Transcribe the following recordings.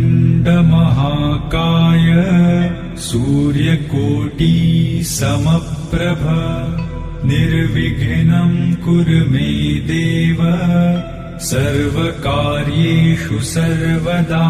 वक्रतुण्डमहाकाय सूर्यकोटि समप्रभ निर्विघ्नं कुरु मे देव सर्वकार्येषु सर्वदा।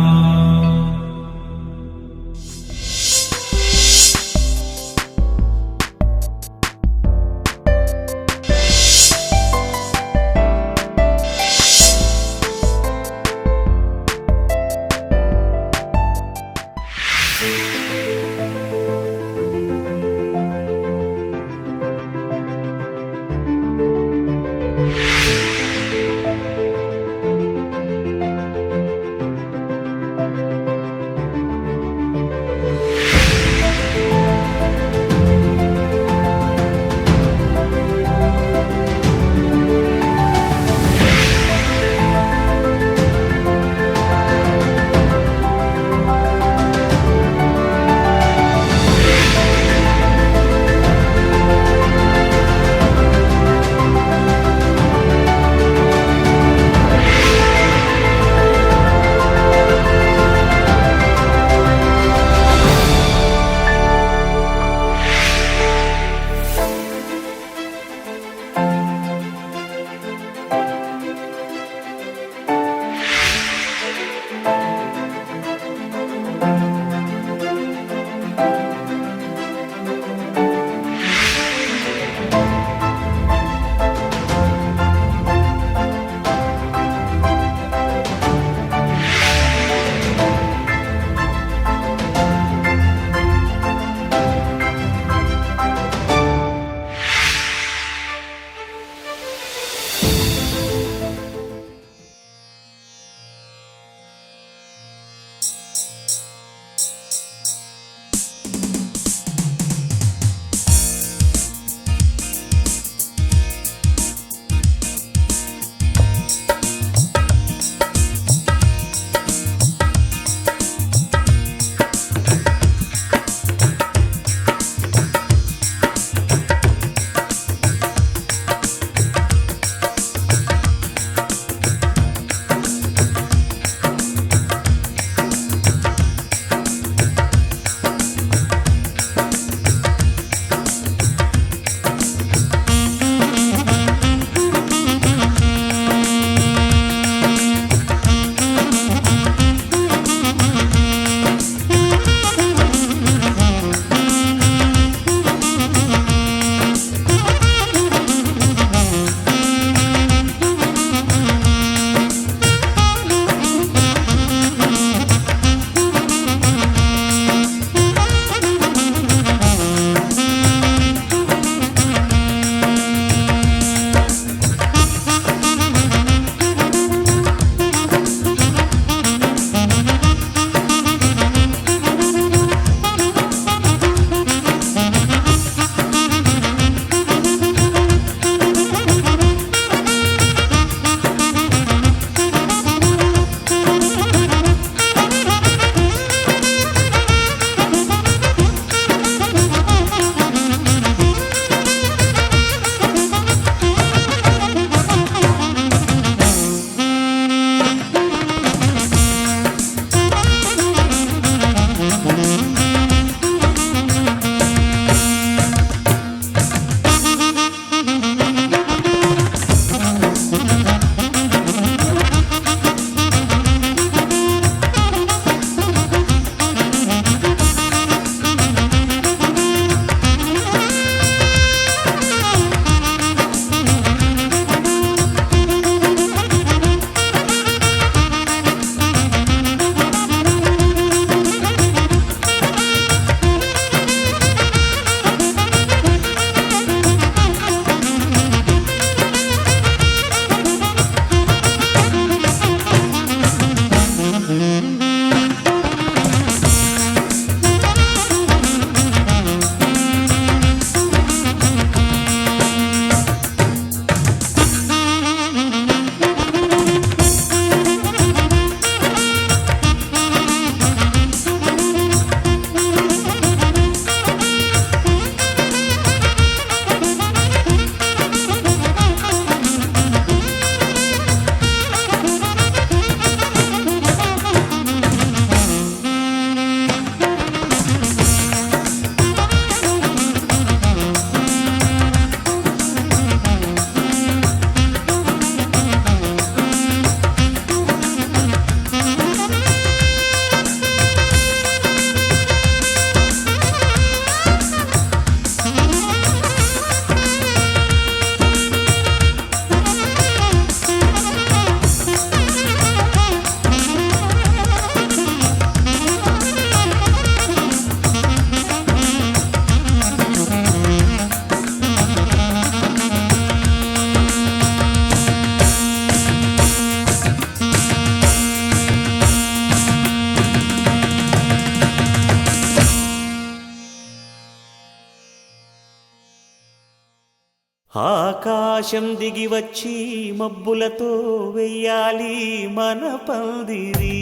ఆకాశం దిగి వచ్చి మబ్బులతో వెయ్యాలి మన పందిరి.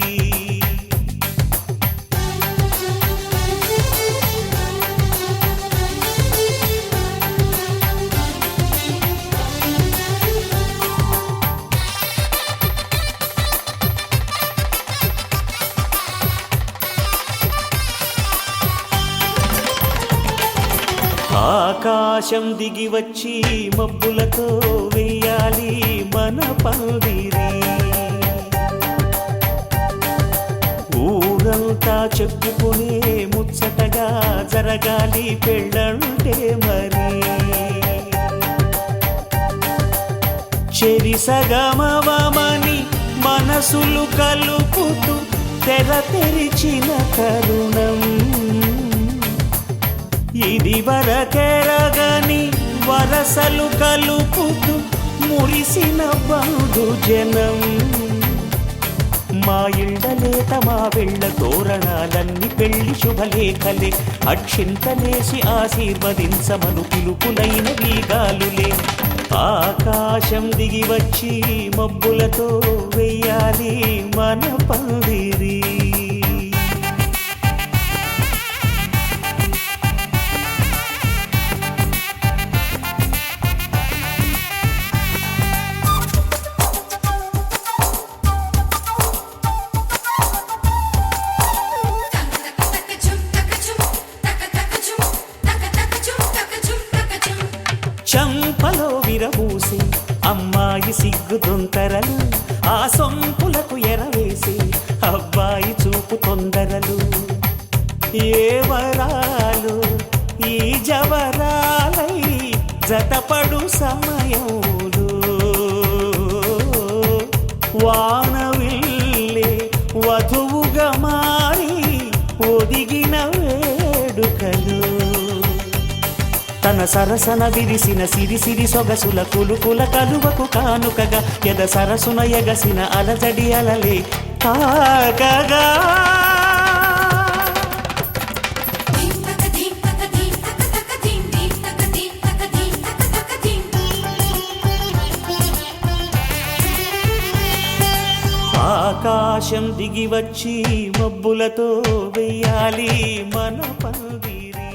ఆకాశం దిగి వచ్చి మబ్బులతో వెయ్యాలి మన పందిరి. ఊరంతా చెప్పుకునే ముచ్చటగా జరగాలి పెళ్ళంటే మరి. చెరిసగమవమని మనసులు కలుపుతూ తెర తెరిచిన తరుణం ఇది వరకెరగని వరసలు కలుపుతూ మురిసిన బంధు జనం. మా ఇళ్ళలేత మా వెళ్ళ తోరణాలన్నీ పెళ్లి శుభలేఖలే. అక్షింతలేసి ఆశీర్వదించమను పిలుపులైన వీగాలులే. ఆకాశం దిగి వచ్చి మబ్బులతో వెయ్యాలి మన పందిరి. చంపలో విరబూసి అమ్మాయి సిగ్గు దొంతరలు, ఆ సొంపులకు ఎరవేసి అబ్బాయి చూపు తొందరలు. ఏ వరాలు ఈ జవరాలై జతపడు సమయంలో వానవిల్లే వధువుగా మారి ఒదిగిన వేడుకలు. తన సరసన విరిసిన సిరిసిరి సొగసుల కులుకుల కలువకు కానుకగా ఎద సరసున ఎగసిన అలజడి అలలే తాగగా. ఆకాశం దిగి వచ్చి మబ్బులతో వెయ్యాలి మన పందిరి.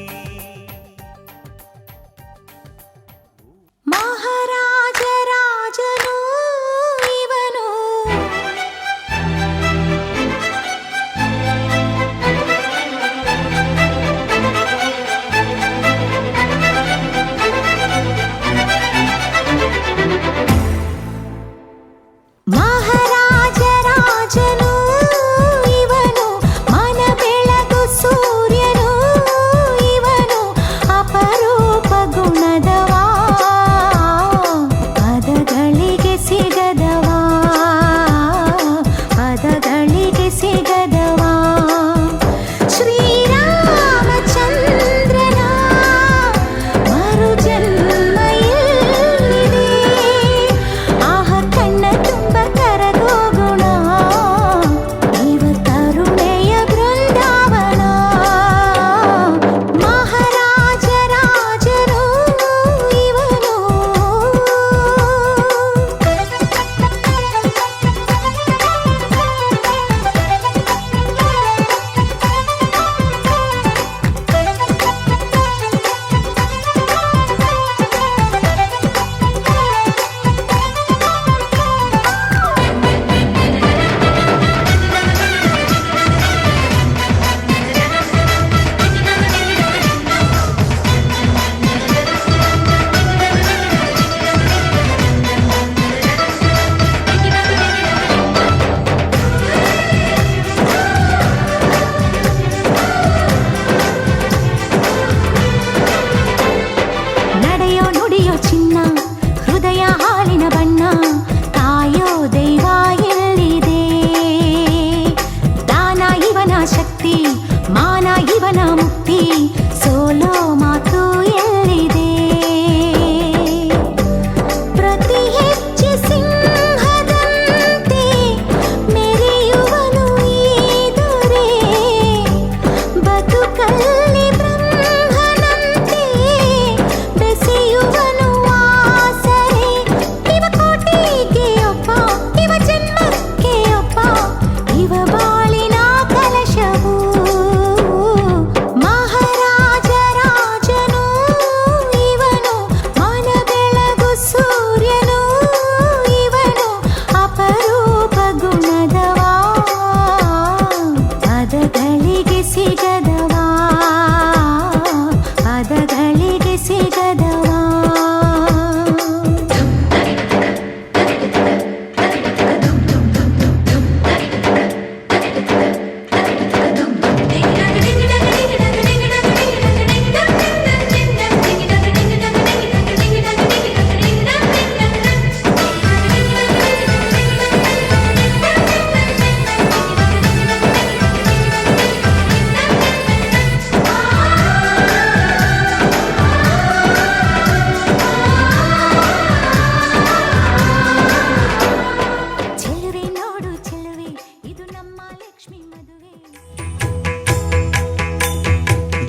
ಕಲ್ಲಿ ಬ್ರಹ್ಮನಂತೆ ಬೆಸೆಯುವನು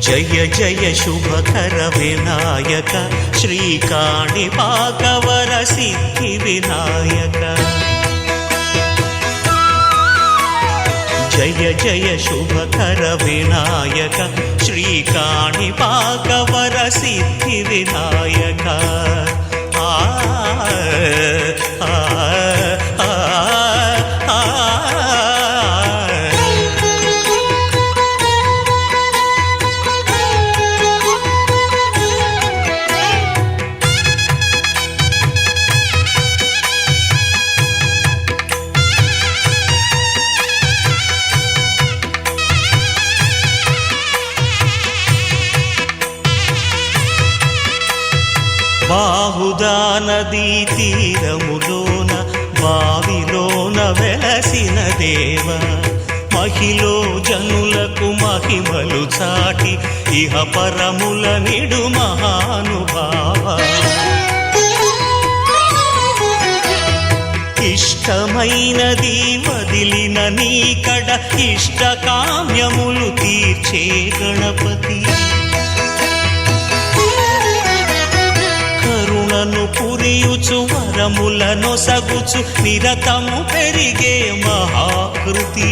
జయ జయ శుభకర వినాయక శ్రీకాణిపాకవర సిద్ధి వినాయక జయ జయ శుభకర వినాయక శ్రీకాణిపాకవర సిద్ధి వినాయక ఆ ఆ ఆ ఆ బాహుదా నదీ తీరములోన బావిలోన వెలసిన దేవ మహిలో జనులకు మహిమలు చాటి ఇహ పరముల నిడు మహానుభావ ఇష్టమైనది వదిలిన నీకడ ఇష్ట కామ్యములు తీర్చే గణపతి కరుణను పురియుచు వరములను సగుచు నిరతము పెరిగే మహాకృతి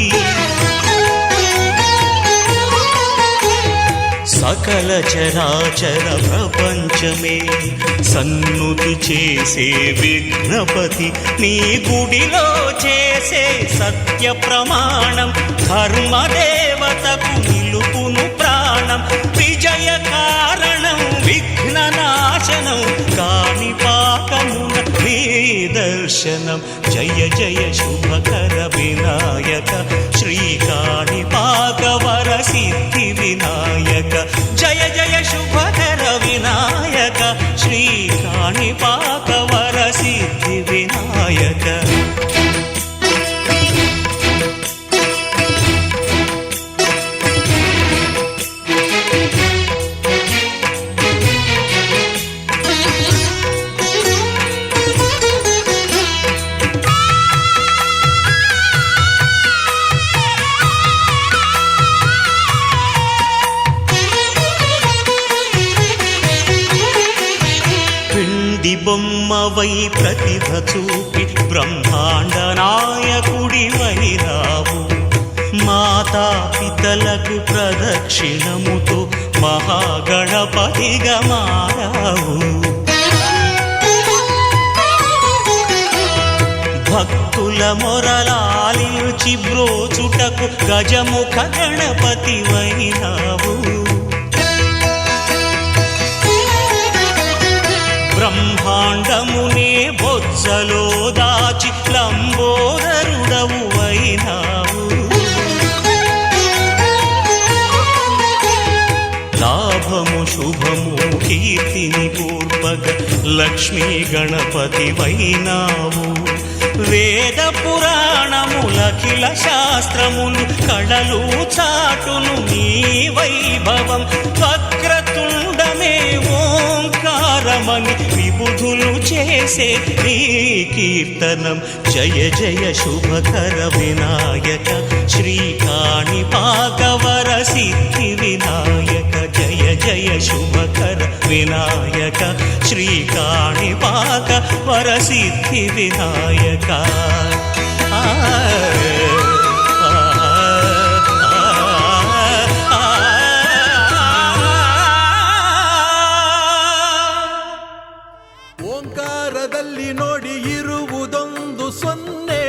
సకల చరాచర ప్రపంచమే సన్నుతి చేసే విఘ్నపతి నీ గుడిలో చేసే సత్య ప్రమాణం ధర్మదేవతకు నిలుపును ప్రాణం విజయ కారణం విఘ్న నాశనం కాణిపాకమున నీ దర్శనం జయ జయ శుభకర వినాయక శ్రీకాణిపాకవర సిద్ధి వినాయక జయ జయ శుభకర వినాయక శ్రీకాణిపాకవర సిద్ధి వినాయక బొమ్మవై ప్రతిభ చూపి బ్రహ్మాండ నాయకుడివైరావు మాతా పితలకు ప్రదక్షిణముతో మహాగణపతిగా మారావు భక్తుల మొరలాలించి బ్రోచుటకు గజముఖ గణపతివైనావు బ్రహ్మాండమునే బొజ్జలో దాచి లంబోదరుడవు అయినావు లాభము శుభము కీర్తిని పూర్వక లక్ష్మీ గణపతి వైనావు వేద పురాణములఖిల శాస్త్రములు కళలు చాటును నీ వైభవం వక్రతుండమే ఓంకారమని విబుధులు చేసే నీ కీర్తనం జయ జయ శుభకర వినాయక శ్రీకాణిపాకవర సిద్ధి వినాయక జయ జయ శుభకర వినాయక శ్రీకాణిపాకవర సిద్ధి వినాయక ಓಂಕಾರದಲ್ಲಿ ನೋಡಿ ಇರುವುದೊಂದು ಸೊನ್ನೆ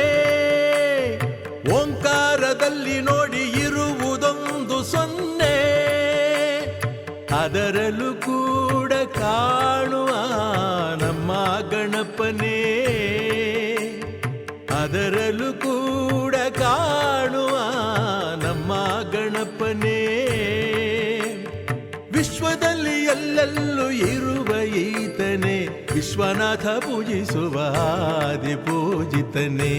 ಓಂಕಾರದಲ್ಲಿ ನೋಡಿ ಇರುವುದೊಂದು ಸೊನ್ನೆ ಅದರಲ್ಲೂ ಕೂಡ ಕಾಣುವ ನಮ್ಮ ಗಣಪನೇ ಅದರಲ್ಲೂ ಕೂಡ ಕಾಣುವ ನಮ್ಮ ಗಣಪನೇ ವಿಶ್ವದಲ್ಲಿ ಎಲ್ಲೆಲ್ಲೂ ಇರುವ ಈತನೇ ವಿಶ್ವನಾಥ ಪೂಜಿಸುವ ಆದಿ ಪೂಜಿತನೇ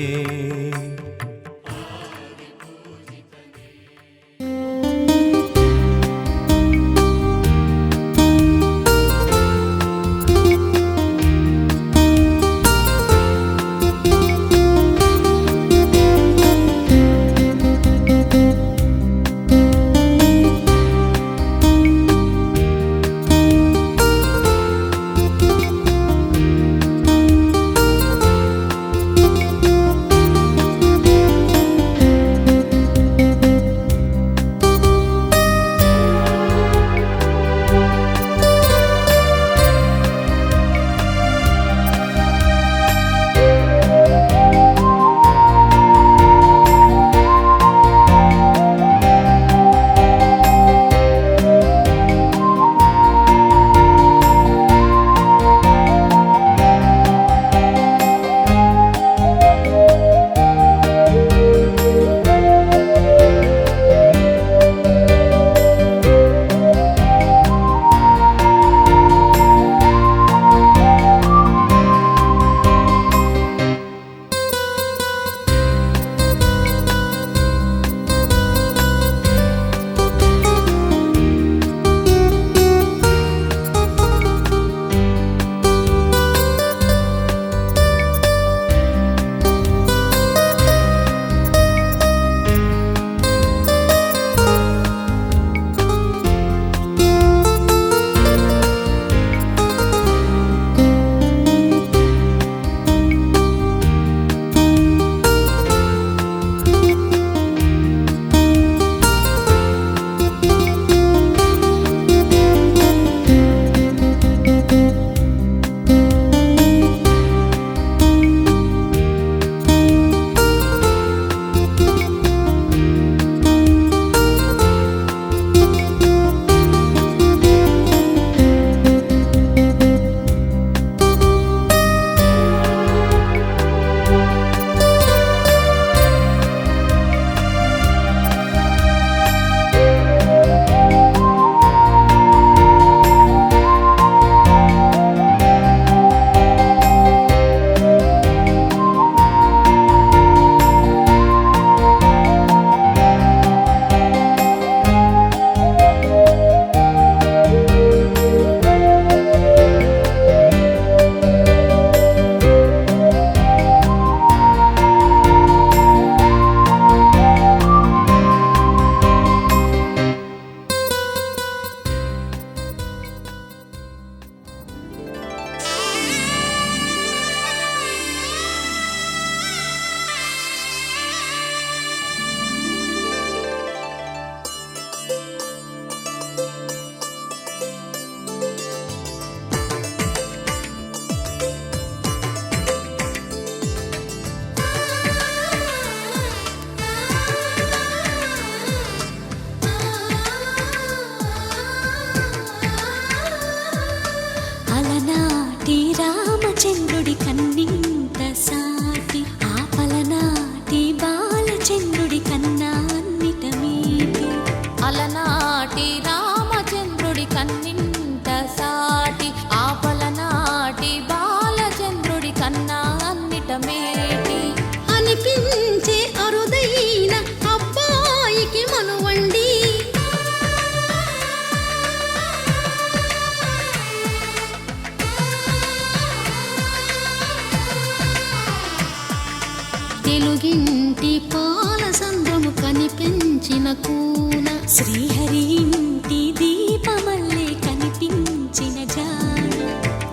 కూన శ్రీహరి ఇంటి దీపమల్లే కనిపించిన జాడ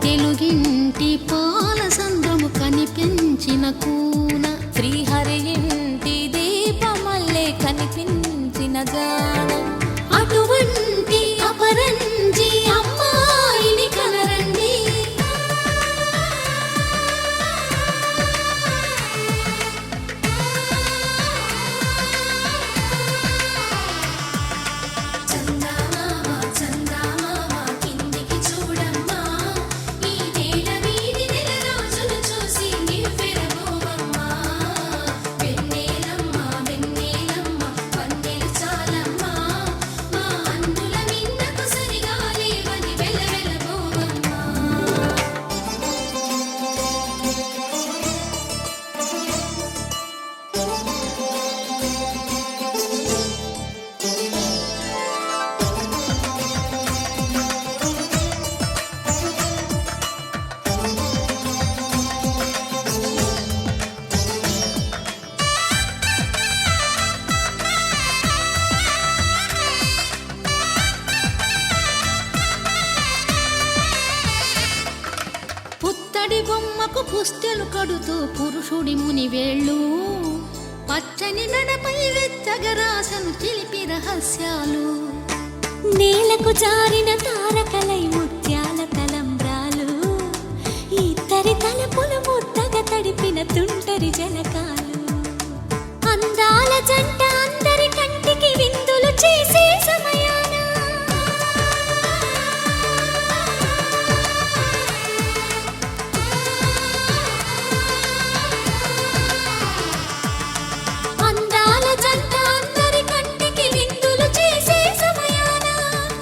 తెలుగింటి పాల సంద్రము కనిపించిన కూన శ్రీహరి ఇంటి దీపమల్లే కనిపించిన జాడ అటువంటి అపరంజి అమ్మాయిని కనరండి పుత్తడి బొమ్మకు పుస్తెలు కడుతూ పురుషుడి ముని వేళ్ళు పచ్చని నడపై వెచ్చగరాసను చిలిపి రహస్యాలు నేలకు జారిన తారకలై ముత్యాల తలంబ్రాలు ఇద్దరి తలపులు ముద్దగా తడిపిన తుంటరి జలకాలు అందాల జంట అందరి కంటికి విందులు చేసే సమయాన అందాల జంట అందరి కంటికి విందులు చేసే సమయాన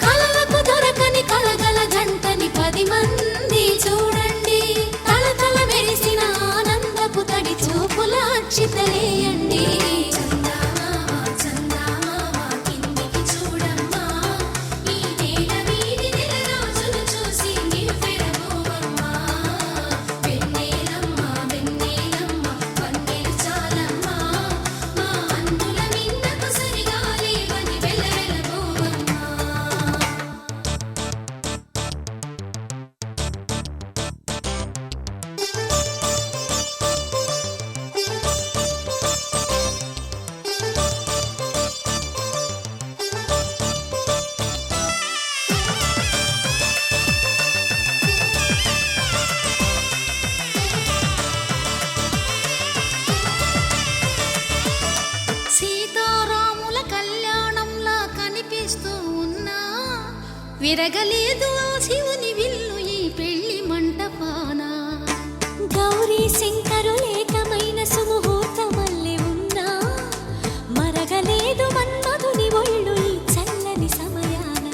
కలలకు దొరకని కలగల జంటని 10 మంది చూడండి తలతల మెరిసిన ఆనందపు తడి చూపుల అక్షితలేయండి సీతారాముల కళ్యాణంలా కనిపిస్తూ ఉన్నా విరగలేదు ఆ శివుని విల్లు ఈ పెళ్లి మంటపాన గౌరీ శంకరులేకమైన సుముహూర్తమల్లె ఉన్నా మరగలేదు మన్మధుని ఒళ్ళు ఈ చల్లని సమయాన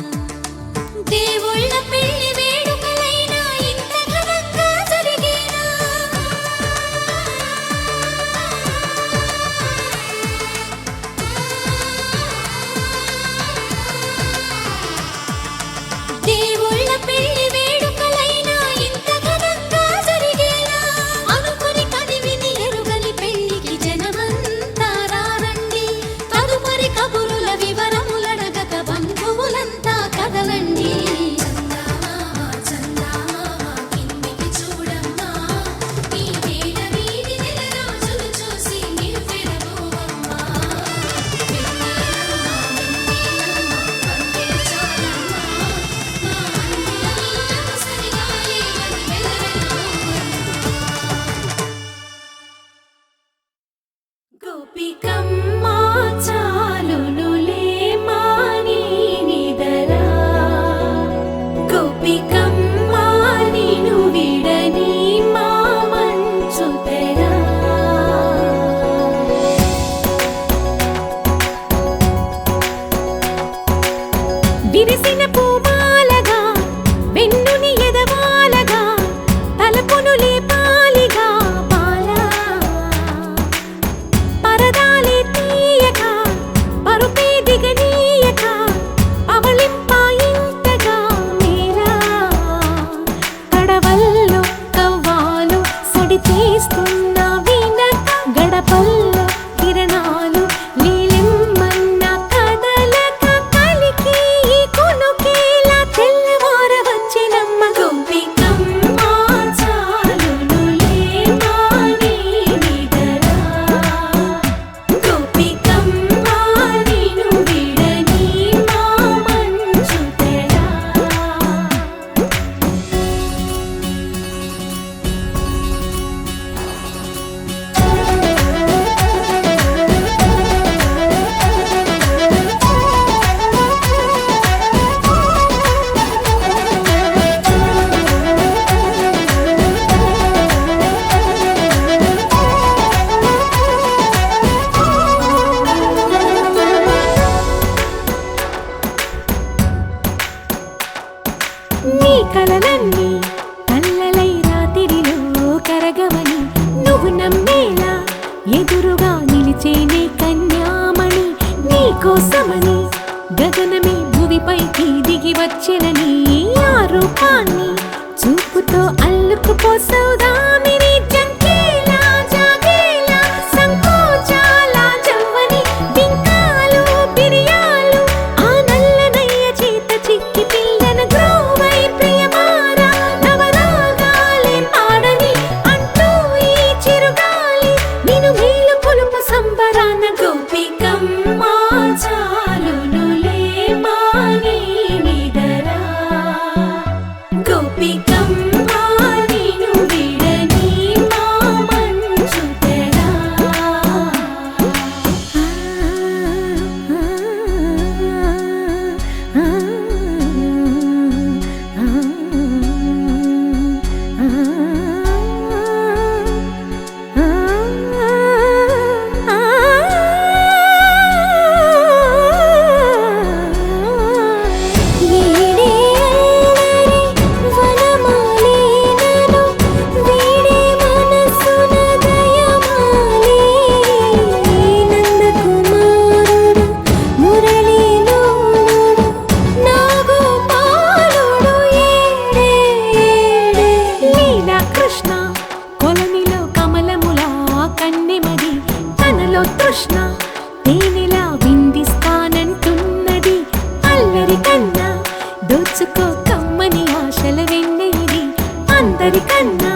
దేవుళ్ళ పెళ్లి వేడుకలైనా ఇంత ఘనంగా జరిగేనా దేవుళ్ళ పెళ్లి వేడుకలైనా ఇంత ఘనంగా జరిగేలా అనుకుని కదివిని ఎరుగని పెళ్లికి జనమంతా రారండి తదుపరి కబురుల వివరములడగక బంధువులంతా కదలండి గోపికమ్మా చాలునులే మాని నిదరా గోపికమ్మా నిను విడని మా మంచు తెరా విరిసిన పూమాలగా వెన్నుని ఎదవాలగా తలపును లేపాలిగా బాలా పరదాలే తీయక పరుపే దిగనీయక అవళింపాయింతగా మేరా కడవల్లో కవ్వాలు సడి తీస్తున్న వినక గడపల్లో కిరణాలు నీలిమ్మన్న కదలక కలలన్నీ కల్లలై రాత్రిలో కరగవని నువ్వు నమ్మేలా ఎదురుగా నిలిచేనే కన్యామణి నీకోసమని గగనమే భువిపైకి దిగి వచ్చినని ఆ రూపాన్ని చూపుతో అల్లుకుపోసౌదామిని జంకేలా జాగేలా సంకోచాల జవ్వని బింకాలు బిరియాలు ఆ నల్లనయ్య చేత చిక్కి పిల్లన గ్రోవై ప్రియమారా నవరాగాలే పాడని అంటూ ఈ చిరుగాలి నిన్ను మేలు పొలుపు సంబరాన గోపికమ్మ చాలునులే మాని నిదరా గోపికమ్మ నిన్ను విడని మా మంచు తెరా కృష్ణ కొలనిలో కమలములా కన్నెమది తనలో తృష్ణ తేనెలా విందిస్తానంటున్నది అల్లరి కన్నా దోచుకో కమ్మని ఆశల వెన్నెయిది అందరికన్నా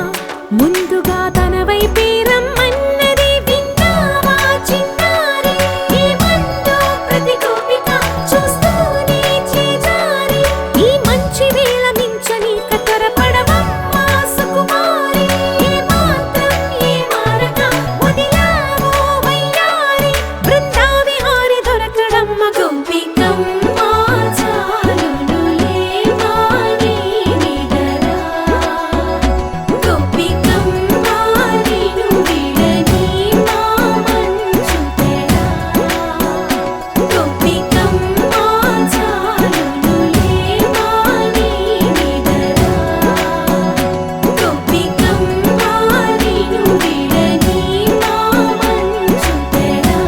ముందుగా తన వైపే రమ్మన్నది విన్నావా చిన్నారి ఈ మందు ప్రతి గోపిక చూస్తూనే చేజారి ఈ మంచి వేళ మించని కతరపడవమ్మా సుకుమారి ఏ మాత్రం ఏ మారక వదిలావో వయ్యారి బృందావిహారి దొరకడమ్మ గోపికమ్మ చాలునులే మాని నిదరా గోపికమ్మ నిన్ను విడని మా మంచు తెరా గోపికమ్మ చాలునులే మాని నిదరా గోపికమ్మ నిన్ను విడని మా మంచు తెరా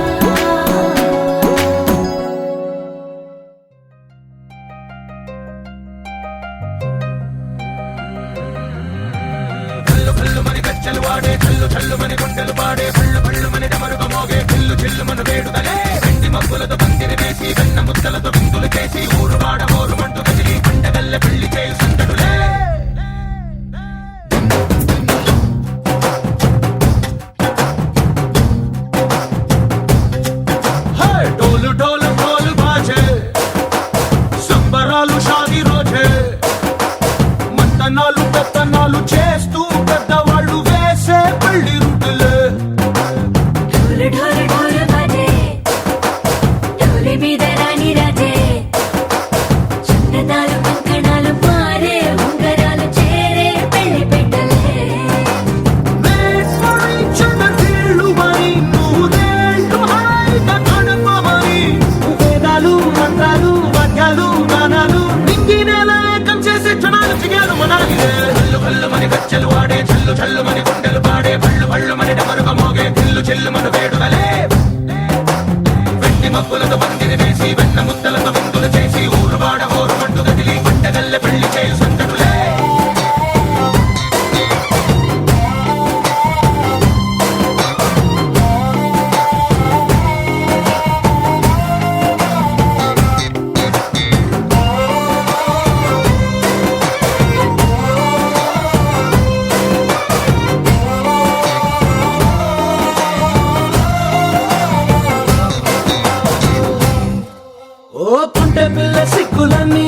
డోలు డోలు డోలు బాజే సంబరాలు షాది రోజే మంతనాలు పెత్తనాలు చేస్తూ పెద్దవాళ్ళు వేసే పెళ్లి రుటులే ढोल ढोल ढोल बाजे ढोली మీద రాణి రాజే చందనాలు కంకణాలు మారే ఉంగరాలు చేరే పెళ్లి పెట్టలే వేళ్ళు మరి నూరేళ్ళు హాయిగా గడపమని వేదాలు మంత్రాలు వాక్యాలు గానాలు నింగి నేల ఏకం చేసే క్షణాలు చిగాలు మనాలిదే హల్లు హల్లు మని గజ్జలు వాడే చల్లు చల్లు మని గుండెలు పాడే పళ్ళు పళ్ళు మని డమరుగ మోగే చిల్లు చిల్లు మన వేడుదలే వెండి మబ్బులతో పందిరి వేసి వెన్న ముద్దలతో విందులు చేసి ఊరు వాడ హోరు మంటు గదిలి పంటగల్లె పెళ్లి చేయు సందడులే ఓ పుంటె పిల్ల సిక్కులన్నీ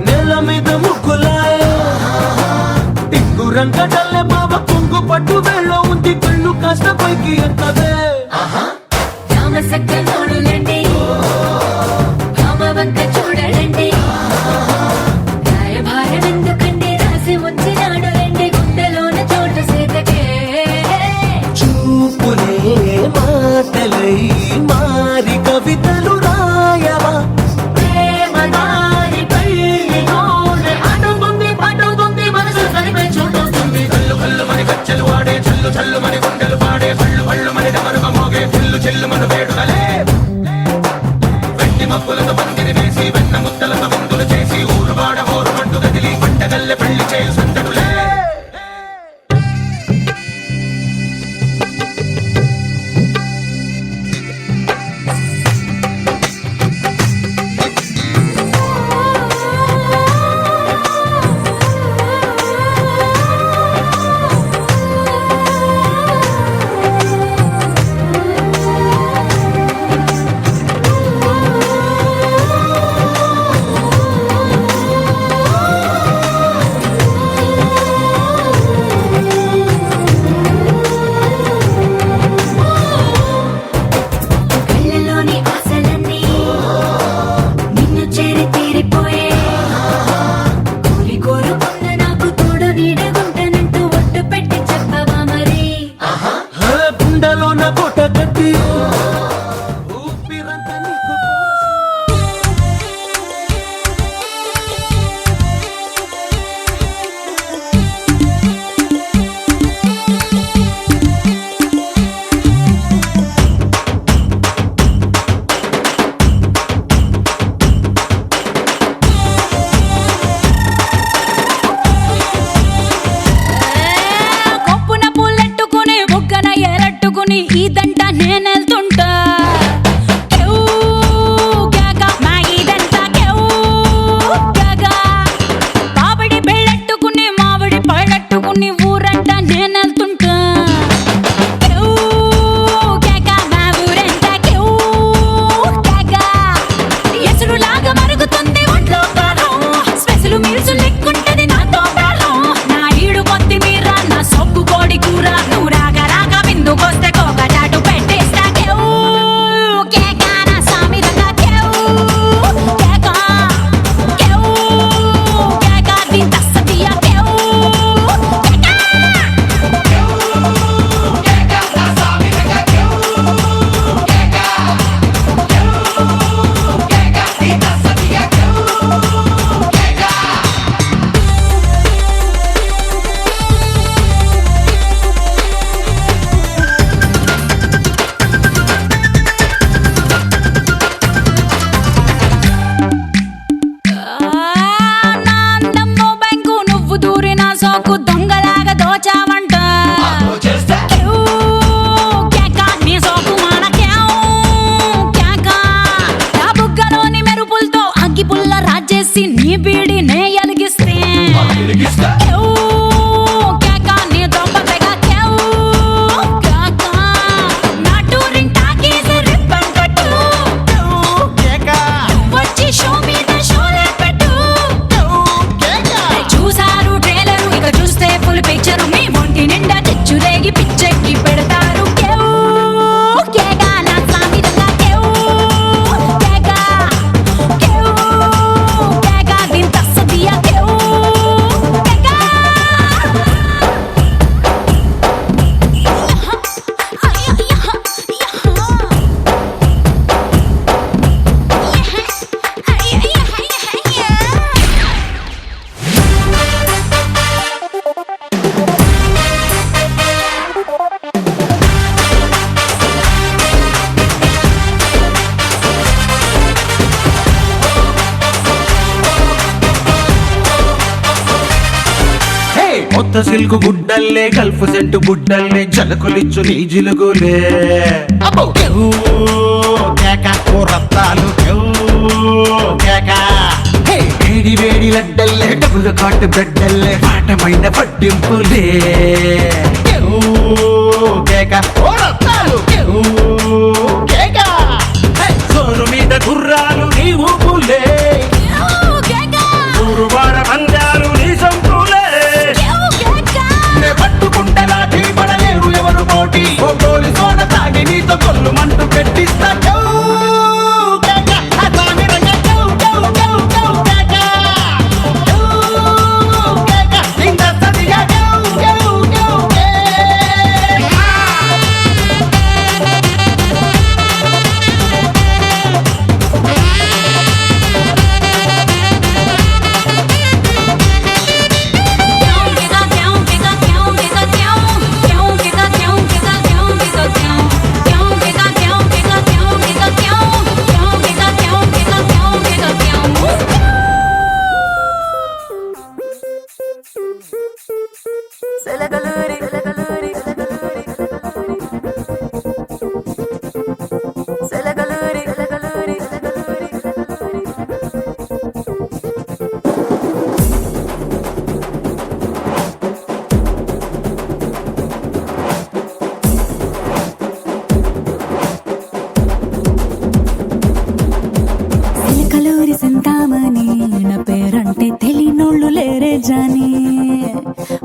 నేల మీద ముగ్గులాయ టిక్కు రంగడల్లె బావ కొంగు పట్టు వెళ్ళో ఉంది కళ్ళు కాస్త పైకి ఎత్తదే రామ సక్క నోడులండి రామ వంక చూడలండి రాయభారం ఎందుకండి రాసి ఉంచినాడు రండి గుండెలోన చోటు సీతకే చూపులే మాటలై మారి కవితలు రాయవా ప్రేమ దారి పెళ్లి నోడు అట సిల్క్ గుడ్డల్లే గల్ఫ్ సెంటు గుడ్డల్లే జలకులిచ్చు నీ జిలుగులే అబ్బో కేవ్ కేక ఓ రత్తాలు కేక హే వేడి వేడి లడ్డల్లే డబుల్ కాట్ బెడ్డల్లే పాటమైన పట్టింపులే కేవ్ కేక ఓ రత్తాలు కేక హే సోరు మీద గుర్రాలు నీ ఊపులే గురువార పందాలు నీ సంపులే నే పట్టుకుంటే లాఠీ పడలేరు ఎవరు పోటీ ఓ గోలి సోడ తాగి నీతో కొల్లు మంటూ పెట్టిస్తా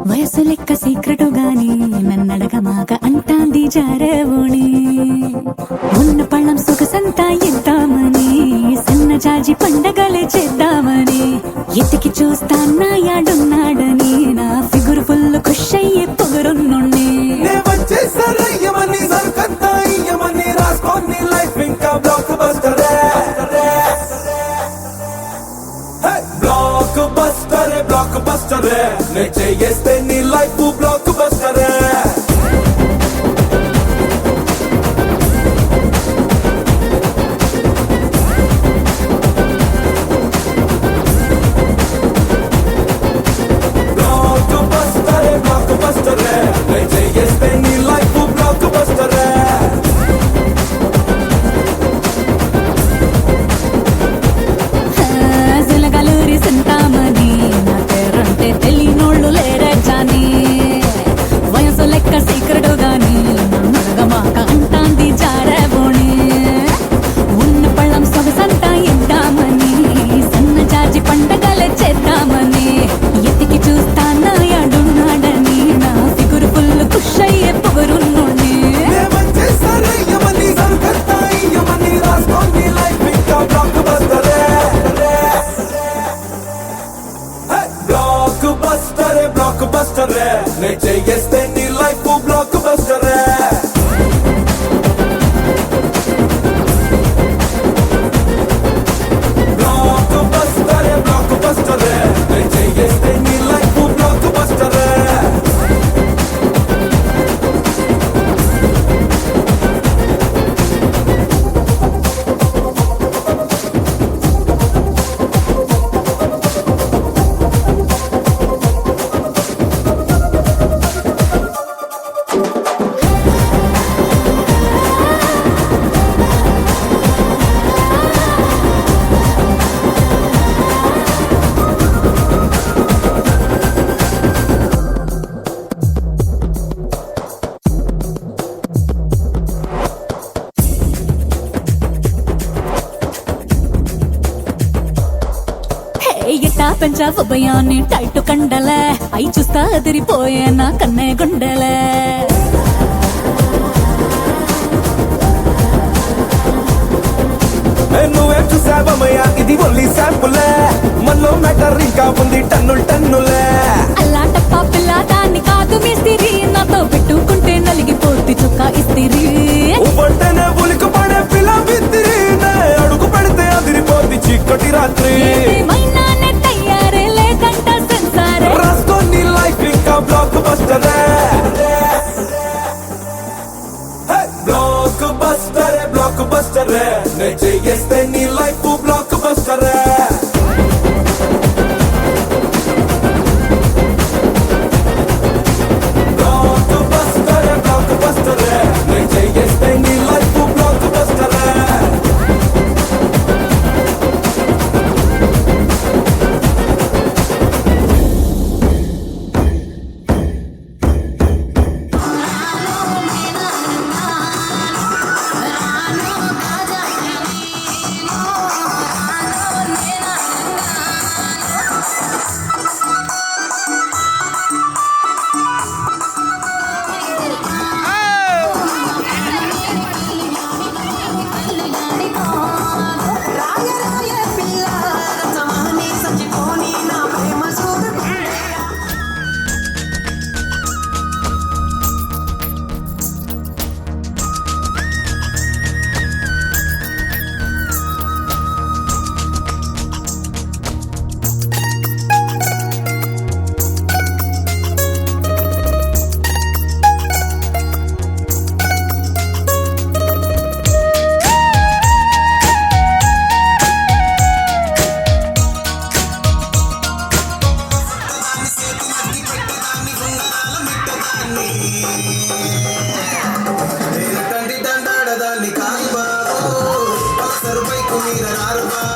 వయసు లెక్క సీక్రెటు గాని నన్నడగమాక అంటాంది జారేవోణి ఉన్న పళ్ళం సొగసంతా ఇద్దామని సన్న జాజి పండగలే చేద్దామని ఎతికి చూస్తాన్నా యాడున్నాడని నా ఫిగురు ఫుల్ ఖుష్ అయ్యే పొగరున్నుండి బ్లాక్ బస్టర్ నే చేస్తే నీ life block buster block buster నే చేస్తే నీ లైఫ్ బ్లాక్ బస్టర్ జలగలూరి సంతామని నా పేరంటే తెలియనోళ్ళు లేరే జాని వయసు లెక్క సీక్రెటు గాని నన్నడగమాక అంటాంది జారేవోణి ఉన్న పళ్ళం సొగసంతా ఇద్దామని సన్న జాజి పండగలే చేద్దామని ఎతికి చూస్తానా యాడున్నాడని నా ఫిగురు ఫుల్ ఖుష్ అయ్యే పొగరున్నోని బ్లాక్ బస్టర్ నే చేస్తే నీ life block buster block buster నే చేస్తే నీ లైఫ్ బ్లాక్ బస్టర్ ఎట్టా పెంచావు భయాన్ని టైట్ కండలే అయి చూస్తా అదిరిపోయే నా కన్నే గుండెలే నువ్వే చూసావమయ్యా ఇది ఓన్లీ శాంపులే మనలో మ్యాటర్ ఇంకా ఉంది టన్నులే అల్లాటప్ప పిల్ల దాన్ని కాదు మిస్తిరి నాతో పెట్టుకుంటే నలిగిపోద్ది చుక్క ఇస్తిరి పడితేనే ఉలికి పడే పిల్ల బిత్తిరి అడుగు పెడితే అదిరిపోద్ది చీకటి రాత్రి ఏమైనానే తయారే లేదంట సెన్సారే రాసుకో నీ లైఫ్ ఇంకా బ్లాక్ బస్టర్ బ్లాక్ బస్టర్ నే చేస్తే నీ లైఫ్ బ్లాక్ బస్టర్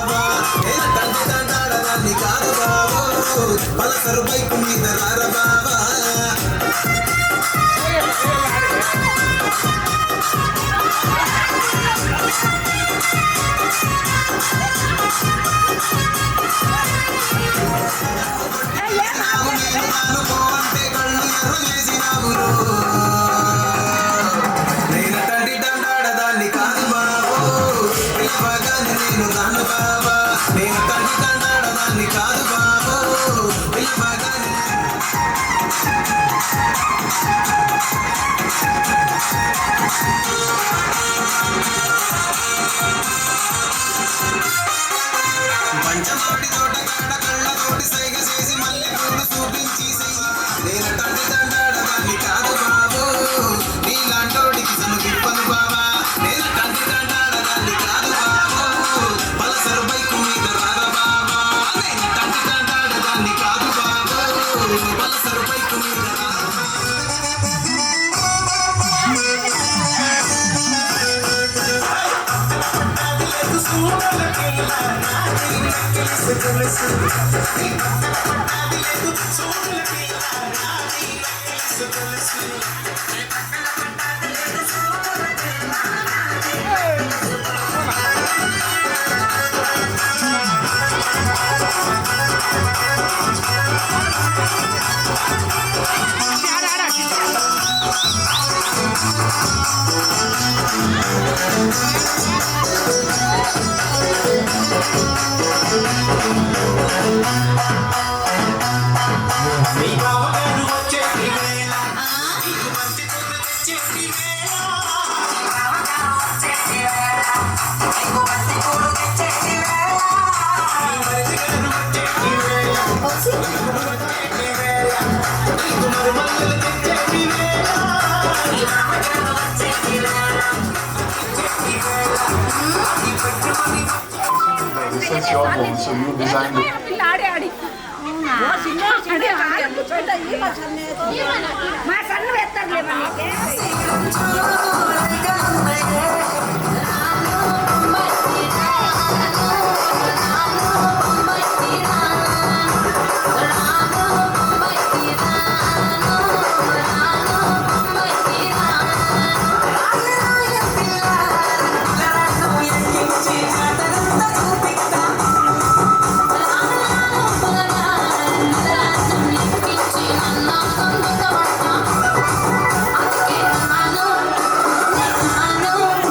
బాబా నేను తండ్రి తంటాడదాన్ని కాదు బాబు పలసరు బైకు మీద రార బాబా నేను తండ్రి తంటాడదాన్ని కాదు బాబు పిల్లవగానే నేను రాను బాబా నేను తండ్రి తంటాడదాన్ని కాదు బాబు పిల్లవగానే పంచమాటి తోట కాడ కళ్ళతోటి సైగ చేసి మళ్ళీ పూలు చూపించి చెయ్యి నేను తండ్రి తంటాడదాన్ని కాదు బాబు నీలాంటోడికి సనుగిప్పను బాబా నేను తండ్రి తంటాడదాన్ని కాదు బాబు పలసరు బైకు మీద రార బాబా నేను తండ్రి తంటాడదాన్ని కాదు బాబు పలసరు బైకు మీద రార మీ బావగారు వచ్చేటి వేళ నీకు మంచి కూర తెచ్చేటి వేళ మీ మరిది గారు వచ్చేటి వేళ వచ్చేటి వేళ నీకు మరుమల్లెలు తెచ్చేటి వేళ This is your home, so you designed it. మా సన్ను ఎత్తర్లేమా Thank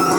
you.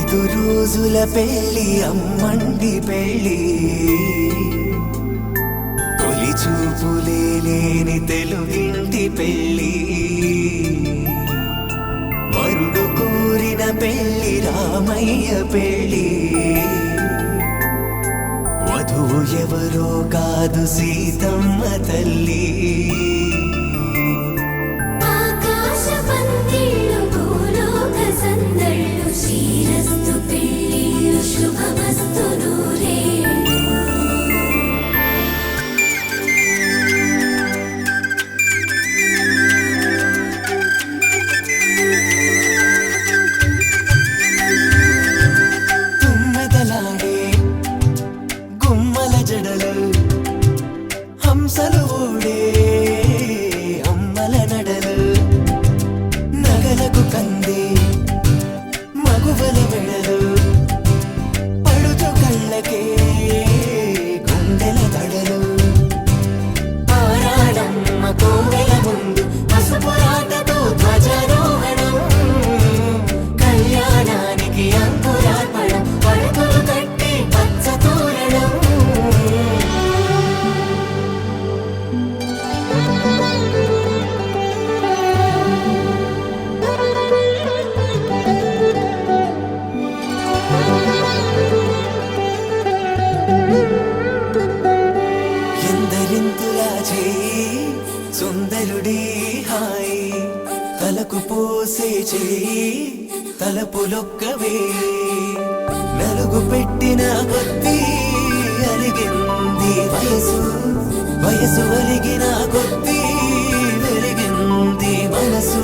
5 రోజుల పెళ్ళి అమ్మండి పెళ్ళి తొలి చూపులే లేని తెలుగింటి పెళ్ళి వరుడు కోరిన పెళ్ళి రామయ్య పెళ్ళి వధువు ఎవరో కాదు సీతమ్మ తల్లి ఆకాశ పందిళ్ళు భూలోక సందళ్ళు శ్రీరస్తు పెళ్ళిళ్ళు శుభమస్తు నూరేళ్ళు తుమ్మెదలాడే గుమ్మల జడలు హంసలు ఊడే అమ్మల నడలు నగలకు కంది మగువల మెడలు పడుచు కళ్ళకే గుండెల తడలు ఆరాడమ్మ కోవెల ముందు పసుపు రాతతో ధ్వజారోహణం కళ్యాణానికి అంకురార్పణం పడకలు కట్టి పచ్చ తోరణం ఎందరింతులా చేయి సుందరుడి హాయి తలకు పోసే చేయి తలపులొక్కవే నలుగు పెట్టిన కొద్దీ అలిగింది వయసు వయసు అలిగిన కొద్దీ వెలిగింది మనసు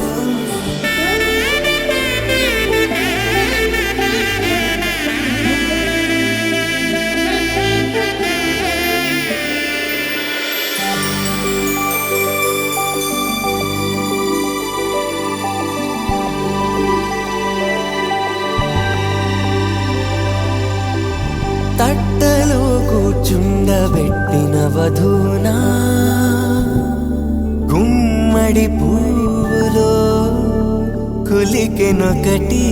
తట్టలో కూర్చుండబెట్టిన వధూనా గుమ్మడి పువ్వులో కులికెనొకటి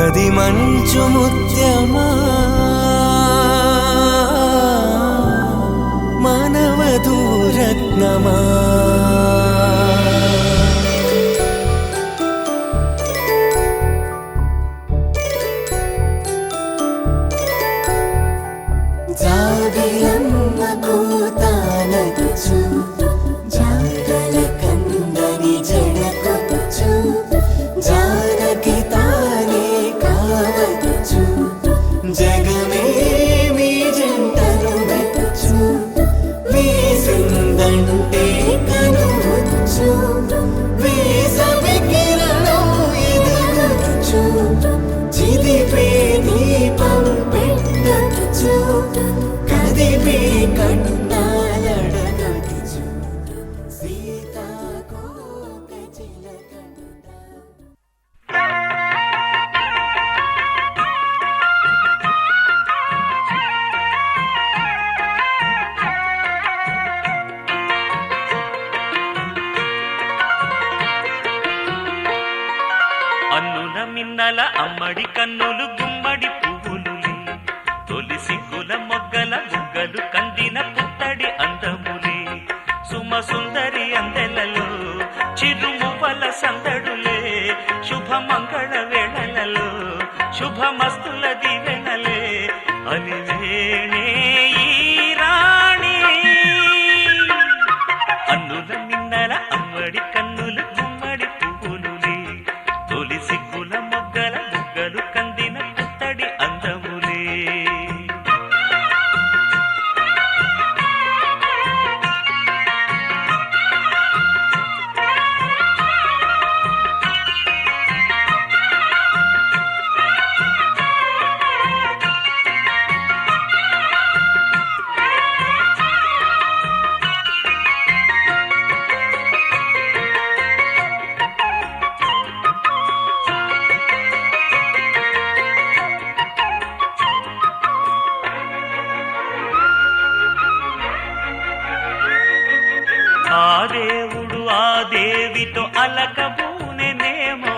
అది మంచు ముత్యమా మానవధూరత్నమా జాబిలమ్మ కూతానదుచు జాడల కందని జడకొచ్చు జానకి తానే కావదుచు జగమే మీ జంటను వెతుచు వీసిందంటే కనువచ్చు వీసవి కిరణం ఎదుగుచు చిదిపే దీపం పెట్టచ్చు కదిపే కన్నాలడగచ్చు సీతాకోక చిలకనుట అన్నుల మిన్నల అమ్మడి కన్నులు గుమ్మడి పువ్వులులే తొలి సిగ్గుల మొగ్గల బుగ్గలు కందిన పుత్తడి అందములే సుమ సుందరి అందెలలో చిరుమువ్వల సందడులే శుభమంగళ వేళలలో శుభమస్తుల దివెనలే అలివేణే ఈ రాణి అన్నుల మిన్నల అమ్మడి కన్నులు గుమ్మడి పువ్వులులే తొలి సిగ్గుల మొగ్గల బుగ్గలు కందిన పుత్తడి అందములే ఆ దేవుడు ఆ దేవితో అలకబూనెనేమో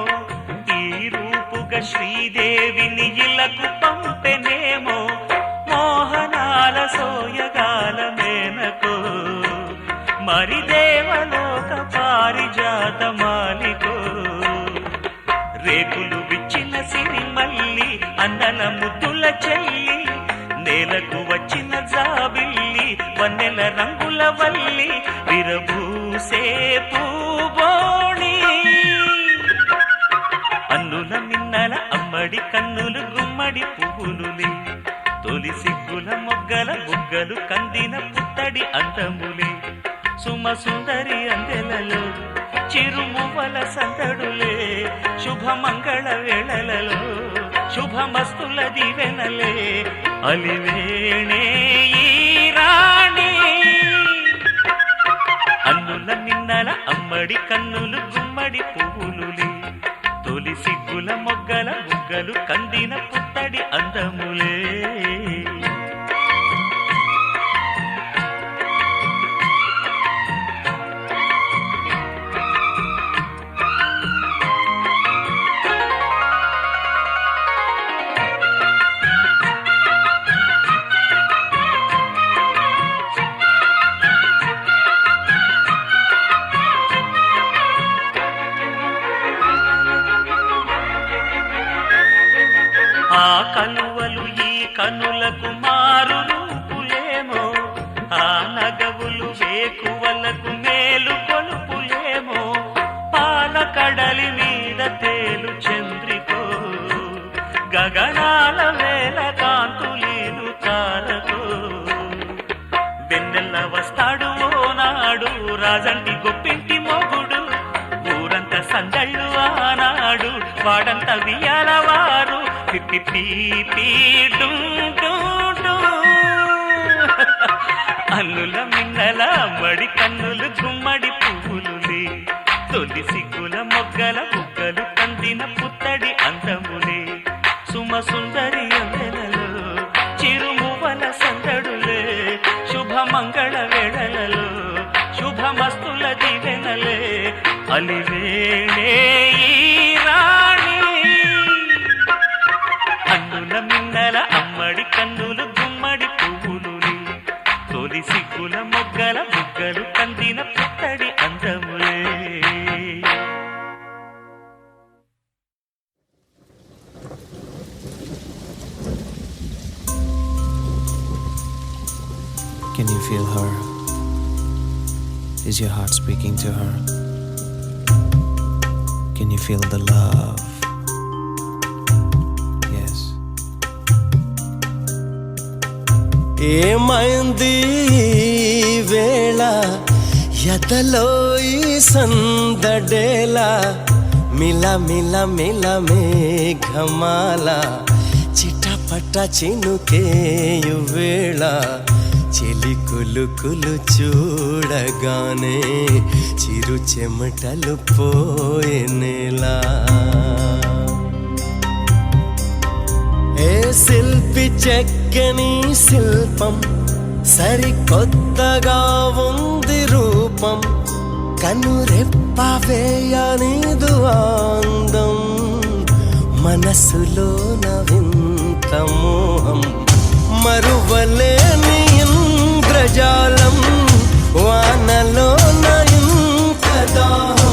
ఈ రూపుగా శ్రీదేవిని ఇళ్లకు పంపెనేమో మోహనాల సోయగాల మేనకో మరి దేవలోక పారిజాత మాలికో రేకులు విచ్చిన సిరిమల్లి అందల ముద్దుల చెల్లి నేలకు వచ్చిన జాబిల్లి వన్నెల రంగుల వల్లి విరబూసే పూబోణి అన్నుల మిన్నల అమ్మడి కన్నులు గుమ్మడి పువ్వులులే తొలి సిగ్గుల మొగ్గల బుగ్గలు కందిన పుత్తడి అందములే సుమ సుందరి అందెలలో చిరుమువ్వల సందడులే శుభమంగళ వేళలలో శుభమస్తుల దివెనలే అలివేణే ఈ రాణి అన్నుల మిన్నల అమ్మడి కన్నులు గుమ్మడి పువ్వులులే తొలి సిగ్గుల మొగ్గల బుగ్గలు కందిన పుత్తడి అందములే ఆ కలువలు ఈ కనులకు మారు రూపులేమో ఆ నగవులు వేకువలకు మేలు కొలుపులేమో పాల కడలి మీద తేలు చంద్రికో గగనాల వేల కాంతులీలు తారకో వెన్నెల్ల వస్తాడు ఓనాడు రాజంటి గొప్పింటి మొగుడు ఊరంత సందళ్ళు ఆనాడు వాడంత వియాలవారు అల్లుల మిన్నల మడి కన్నులు గుమ్మడి పువ్వులులే తొలి సిగ్గుల మొగ్గల బుగ్గలు కందిన పుత్తడి అందములే సుమ సుందరి అందెలలో చిరుమువల సందడులే శుభమంగళ వేళలలో శుభమస్తుల దివెనలే అలివేణే ఈ రాణి అన్నుల మిన్నల అమ్మడి కన్నులు గుమ్మడి పువ్వులులే తొలి సిగ్గుల మొగ్గల బుగ్గలు కందిన పుత్తడి అందములే Can you feel her? Is your heart speaking to her? Can you feel the love? Yes. ఏమైంది వేళ ఎదలో ఈ సందడేలా మిల మిల మిల మేఘమాల చిటపట చినుకేయు వేళ చెలి కులుకులు చూడగానే చిరు చెమటలు పోయేనేలా ఏ శిల్పి చెక్కని శిల్పం సరికొత్తగా ఉంది రూపం కనురెప్ప వేయనిదు అందం మనసులోన వింత మోహం మరువలేని ఇంద్రజాలం వానలోన ఇంత దాహం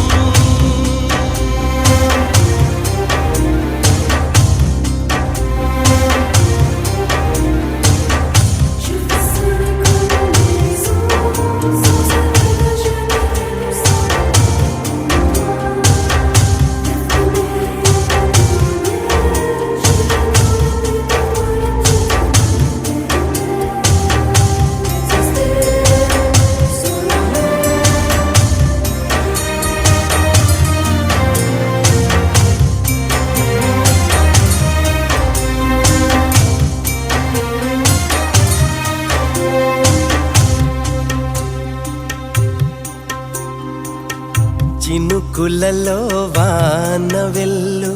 చినుకులలో వాన వెల్లు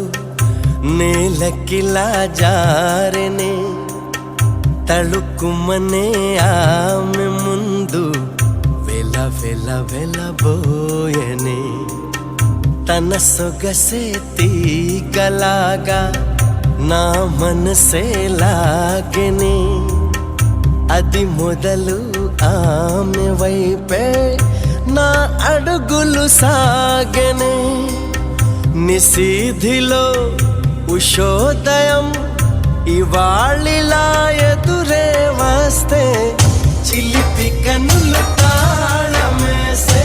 నేలకిలా జారెనే తళుకుమనే ఆమె ముందు వెల వెల వెలబోయనే తన సొగసే తీగలాగా నా మనసే లాగెనే అది మొదలు ఆమె వైపే నా అడుగులు సాగెనే నిశీధిలో ఉషోదయం ఇవాళిలా ఎదురే వస్తే చిలిపి కనులు తాళమేసే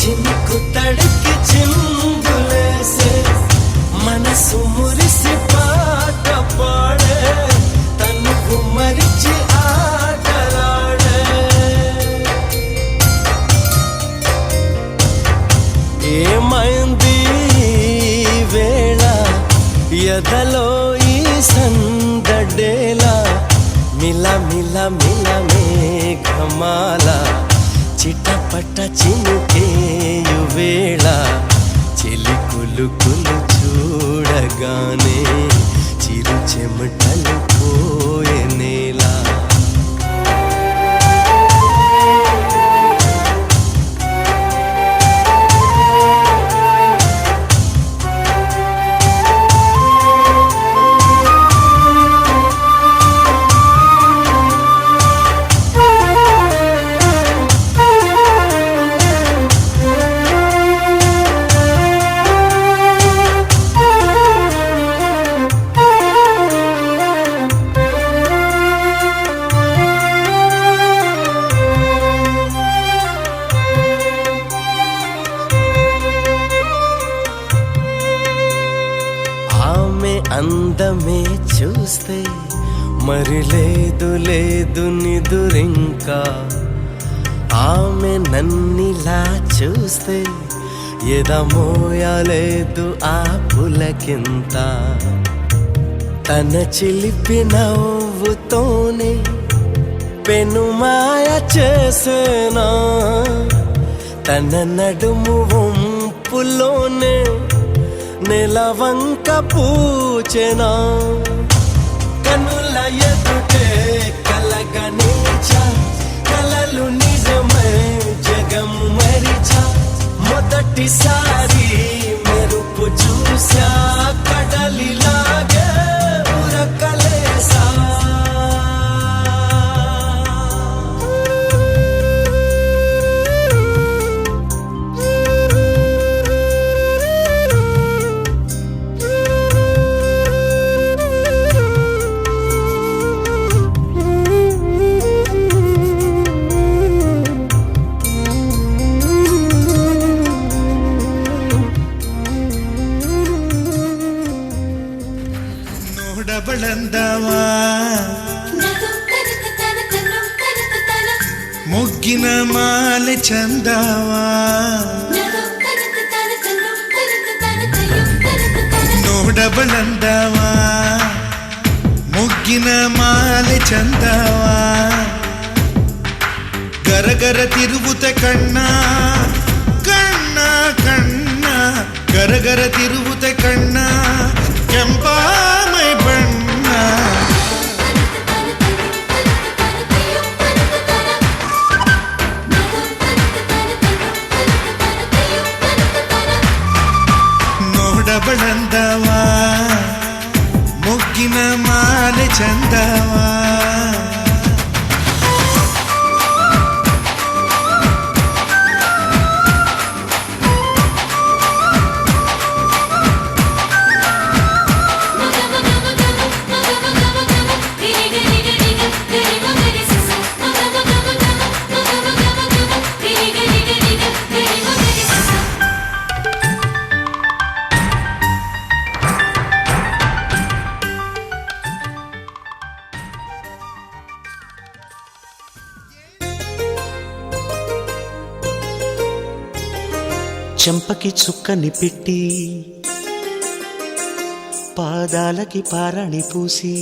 చినుకు తడికి చిందులేసే మనసు మురిసి పాట పాడే తనువు మరిచి ఆటలాడే ఏమైంది వేళ ఎదలో ఈ సందడేలా మిల మిల మిల మేఘమాల చిటపట చినుకేయు వేళ చెలి కులుకులు చూడగానే చిరు చెమటలు పోయే నేలా అందమే చూస్తే మరి లేదు లేదు నిదురింకా ఆమె నన్నిలా చూస్తే ఎదమోయలేదు ఆ పులకింత తన చిలిపి నవ్వుతోనే పెనుమాయ చేసేనా తన నడుము వంపులోనే నెలవంక పూచెనా కనుల ఎదుటే కలగా నిలిచా కలలు నిజమై జగం మరిచా మొదటిసారి మెరుపు చూసా కడలిలాగే ఉరకలేసా డబళందావా ముగ్గిన మాల చందావా నోడబళందావా ముగ్గిన మాల చందావా గరగర తిరుగుతే కన్నా కన్నా కన్నా గరగర తిరుగుతే కన్నా ಕೆಂಪಾಮೈ ಬಣ್ಣ ನೋಡಬಳಂದವಾ ಮುಗ್ಗಿನ ಮಾಲೆ ಚಂದವಾ చెంపకి చుక్కని పెట్టి పాదాలకి పారాణి పూసి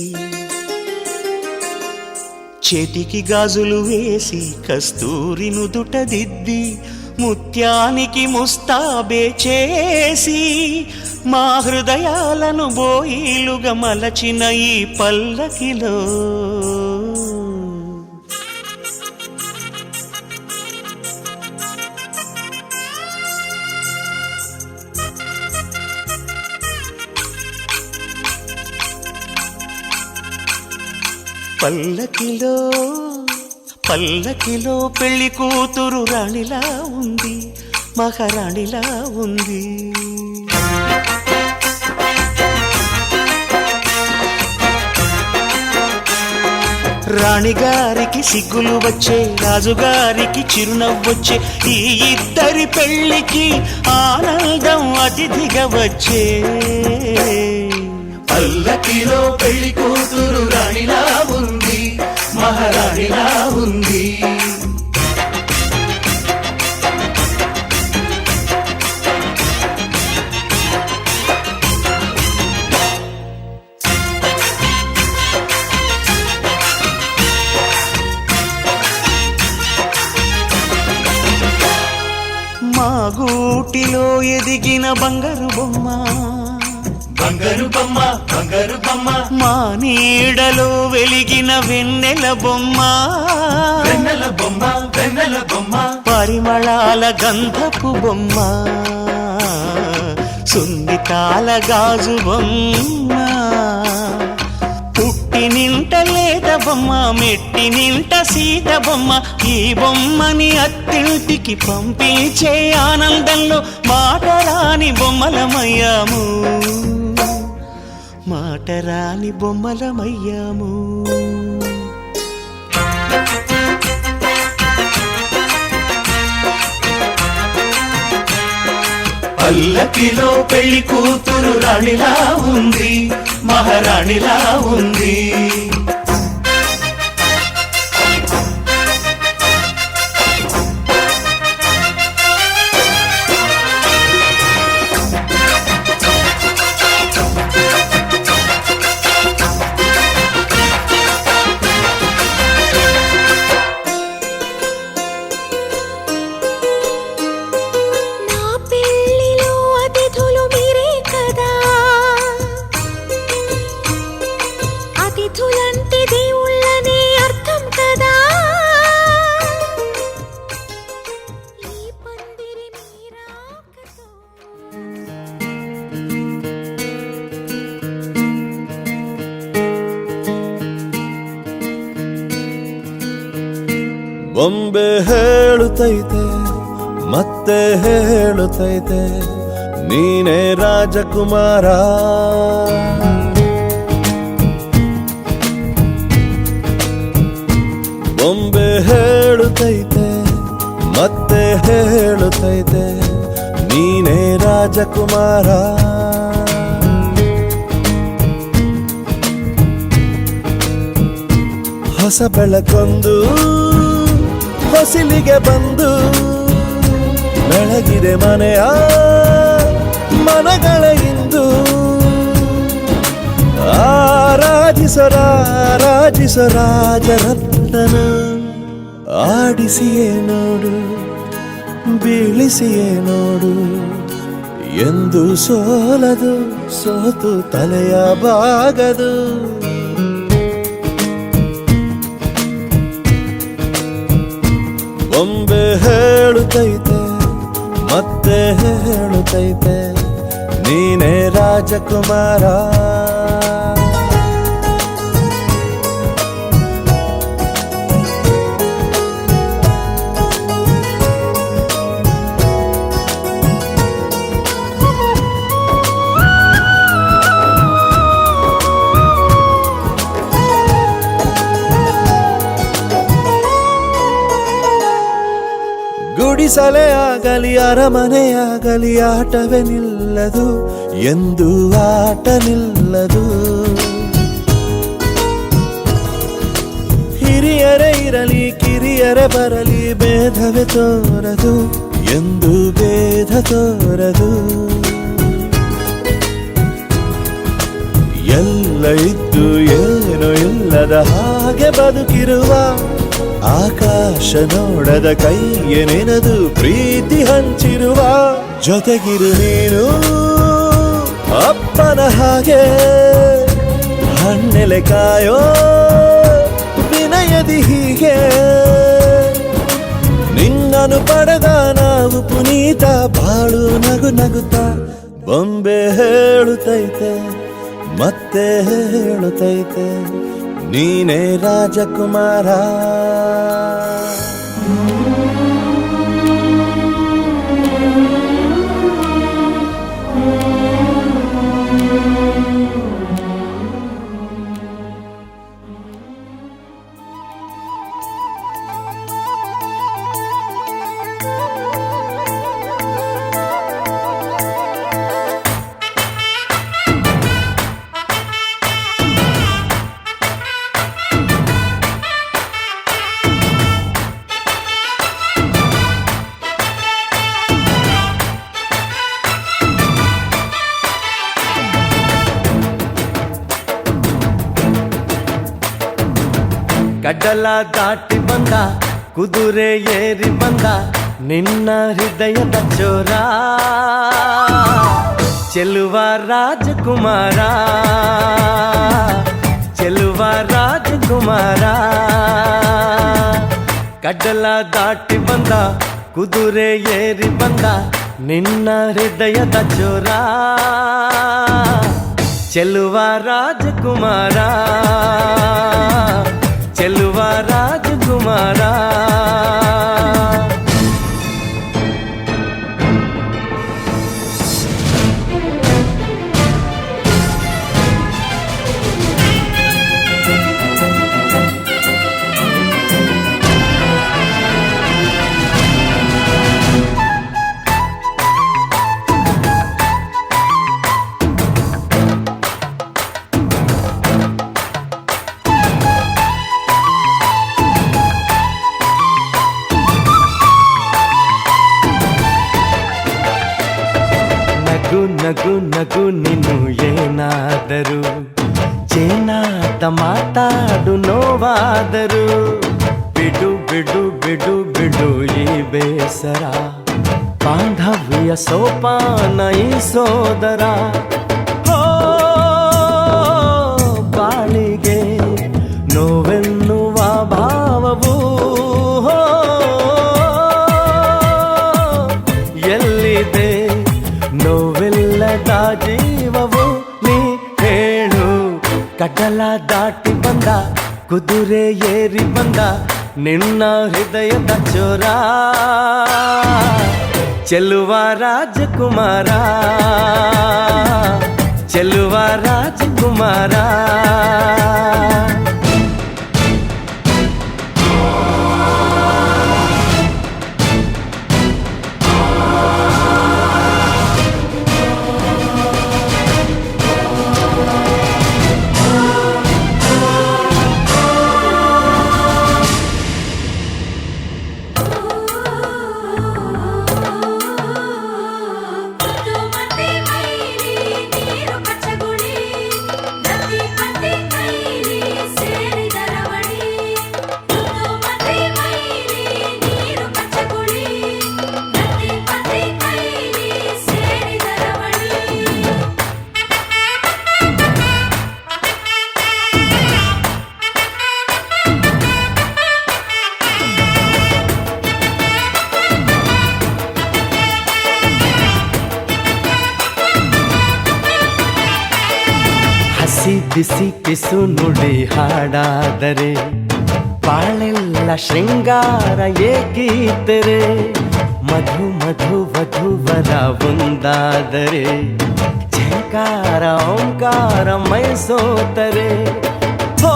చేతికి గాజులు వేసి కస్తూరి నుదుట దిద్ది ముత్యానికి ముస్తాబే చేసి మా హృదయాలను బోయిలుగా మలచిన ఈ పల్లకిలో పల్లకిలో పల్లకిలో పెళ్లి కూతురు రాణిలా ఉంది, మహారాణిలా ఉంది. రాణిగారికి సిగ్గులు వచ్చే, రాజుగారికి చిరునవ్వొచ్చే, ఈ ఇద్దరి పెళ్లికి ఆనందం అతిథిగా వచ్చే. పల్లకిలో పెళ్లి కూతురు రాణిలా ఉంది, మహారాణిలా ఉంది. మా గూటిలో ఎదిగిన బంగారు బొమ్మ, బంగారు బొమ్మ, బంగారు బొమ్మ. మా నీడలో వెలిగిన వెన్నెల బొమ్మ, వెన్నెల బొమ్మ, వెన్నెల బొమ్మ. పరిమళాల గంధపు బొమ్మ, సున్నితాల గాజు బొమ్మ. పుట్టి నింట లేత బొమ్మ, మెట్టి నింట సీత బొమ్మ. ఈ బొమ్మని అత్తింటికి పంపించే ఆనందంలో మాటరాని బొమ్మలమయ్యాము, మాటరాని బొమ్మలమయ్యాము. పల్లకిలో పెళ్లి కూతురు రాణిలా ఉంది, మహారాణిలా ఉంది. ಬೊಂಬೆ ಹೇಳುತ್ತೈತೆ ಮತ್ತೆ ಹೇಳುತ್ತೈತೆ ನೀನೇ ರಾಜಕುಮಾರ. ಬೊಂಬೆ ಹೇಳುತ್ತೈತೆ ಮತ್ತೆ ಹೇಳುತ್ತೈತೆ ನೀನೇ ರಾಜಕುಮಾರ. ಹೊಸ ಬೆಳಕೊಂದು ಹೊಸಿಲಿಗೆ ಬಂದು ಬೆಳಗಿದೆ ಮನೆಯ ಮನಗಳ ಇಂದು. ಆರಾಧಿಸೋ ರಾಜರತ್ನನ ಆಡಿಸಿಯೇ ನೋಡು, ಬೀಳಿಸಿಯೇ ನೋಡು. ಎಂದು ಸೋಲದು, ಸೋತು ತಲೆಯ ಬಾಗದು. ಬೊಂಬೆ ಹೇಳುತ್ತೈತೆ ಮತ್ತೆ ಹೇಳುತ್ತೈತೆ ನೀನೇ ರಾಜಕುಮಾರ. ಗುಡಿಸಲೇ ಆಗಲಿ ಅರಮನೆಯಾಗಲಿ ಆಟವೇ ನಿಲ್ಲದು, ಎಂದು ಆಟ ನಿಲ್ಲದು. ಹಿರಿಯರೇ ಇರಲಿ ಕಿರಿಯರೇ ಬರಲಿ ಭೇದವೇ ತೋರದು, ಎಂದು ಭೇದ ತೋರದು. ಎಲ್ಲ ಇದ್ದು ಏನೋ ಇಲ್ಲದ ಹಾಗೆ ಬದುಕಿರುವ ಆಕಾಶ ನೋಡದ ಕೈಯೇ ನೆನೆದು ಪ್ರೀತಿ ಹಂಚಿರುವ. ಜೊತೆಗಿರು ನೀನು ಅಪ್ಪನ ಹಾಗೆ ಹಣ್ಣೆಲೆ ಕಾಯೋ ವಿನಯದಿ ಹೀಗೆ. ನಿನ್ನನು ಪಡೆದ ನಾವು ಪುನೀತ ಬಾಳು ನಗು ನಗುತ್ತಾ. ಬೊಂಬೆ ಹೇಳುತ್ತೈತೆ ಮತ್ತೆ ಹೇಳುತ್ತೈತೆ ನೀನೇ ರಾಜಕುಮಾರ. ಗಡ್ಡಲ ದಾಟಿ ಬಂದ ಕುದುರೆ ಏರಿ ಬಂದ ನಿನ್ನ ಹೃದಯದ ಚೋರ ಚೆಲುವ ರಾಜಕುಮಾರ ಚೆಲುವ ರಾಜಕುಮಾರ. ಗಡ್ಡಲ ದಾಟಿ ಬಂದ ಕುದುರೆ ಏರಿ ಬಂದ ನಿನ್ನ ಹೃದಯದ ಚೋರ ಚೆಲುವ ರಾಜಕುಮಾರ ಚೆಲುವ ರಾಜಕುಮಾರ. ನಗು ನಗು ನೀನು ಏನಾದರೂ ಚೇನಾದ ಮಾತಾಡು ನೋವಾದರೂ ಬಿಡು ಬಿಡು ಬಿಡು ಬಿಡು ಈ ಬೇಸರ ಬಾಂಧವ್ಯ ಸೋಪಾನ ಈ ಸೋದರ. ಹೋ ಬಾಳಿಗೆ ನೋವೆನ್ನುವ ಭಾವವು ಎಲ್ಲಿದೆ ನೋವಿಲ್ಲದ ಜೀವವು ನೀ ಹೇಳು. ಕಡಲ ದಾಟಿ ಬಂದ ಕುದುರೆ ಏರಿ ಬಂದ ನಿನ್ನ ಹೃದಯದ ಚೋರ ಚೆಲುವ ರಾಜಕುಮಾರ ಚೆಲುವ ರಾಜಕುಮಾರ. ಬಿಸಿ ಪಿಸು ನುಡಿ ಹಾಡಾದರೆ ಬಾಳೆಲ್ಲ ಶೃಂಗಾರ ಏಕೀತರೆ ಮಧು ಮಧು ವಧುವರ ಒಂದಾದರೆ ಝಂಕಾರ ಓಂಕಾರ ಮೈಸೋತರೆ. ಹೋ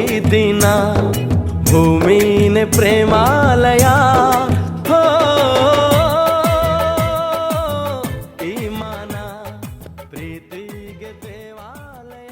ಈ ದಿನ ಭೂಮಿನೇ ಪ್ರೇಮಾಲಯ ಹೋ ಈ ಮನ ಪ್ರೀತಿಗೆ ದೇವಾಲಯ.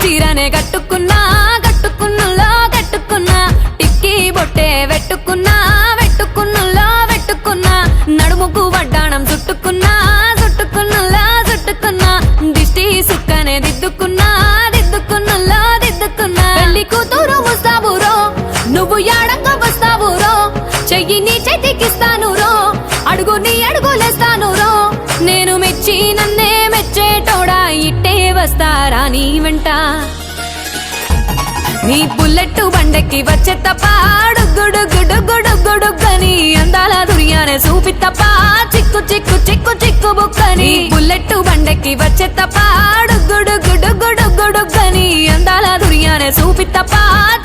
చీరనే కట్టుకున్నా కట్టుకున్నులో కట్టుకున్నా టిక్కీ బొట్టే వెట్టుకున్నా వెట్టుకున్నులో వెట్టుకున్నా నడుముకు వడ్డాణం చుట్టుకున్నా చుట్టుకున్నులో చుట్టుకున్నా దిష్టి సుక్కనే దిద్దుకున్నా దిద్దుకున్నులో దిద్దుకున్నా పెళ్లి కూతురు ముస్తాబురో నువ్వు యాడంగా వస్తావురో చెయ్యి నీ చేతికిస్తాను రో అడుగు నీ అడుగులేస్తాను రో నేను మెచ్చి నన్నే మెచ్చేటోడా ఇట్టే వస్తారా నీ వెంట నీ బుల్లెట్ బండెక్కి వచ్చే తప్ప గుడుగుడుగుడుగుడుగుడుగని అందాల దుర్యానే చూపి తప్ప చిక్కు చిక్కు చిక్కు చిక్కు బుక్కని బుల్లెట్ బండెక్కి వచ్చే తప్ప గుడుగుడుగుడుగుడుగని అందాల దుర్యానే చూపి తప్ప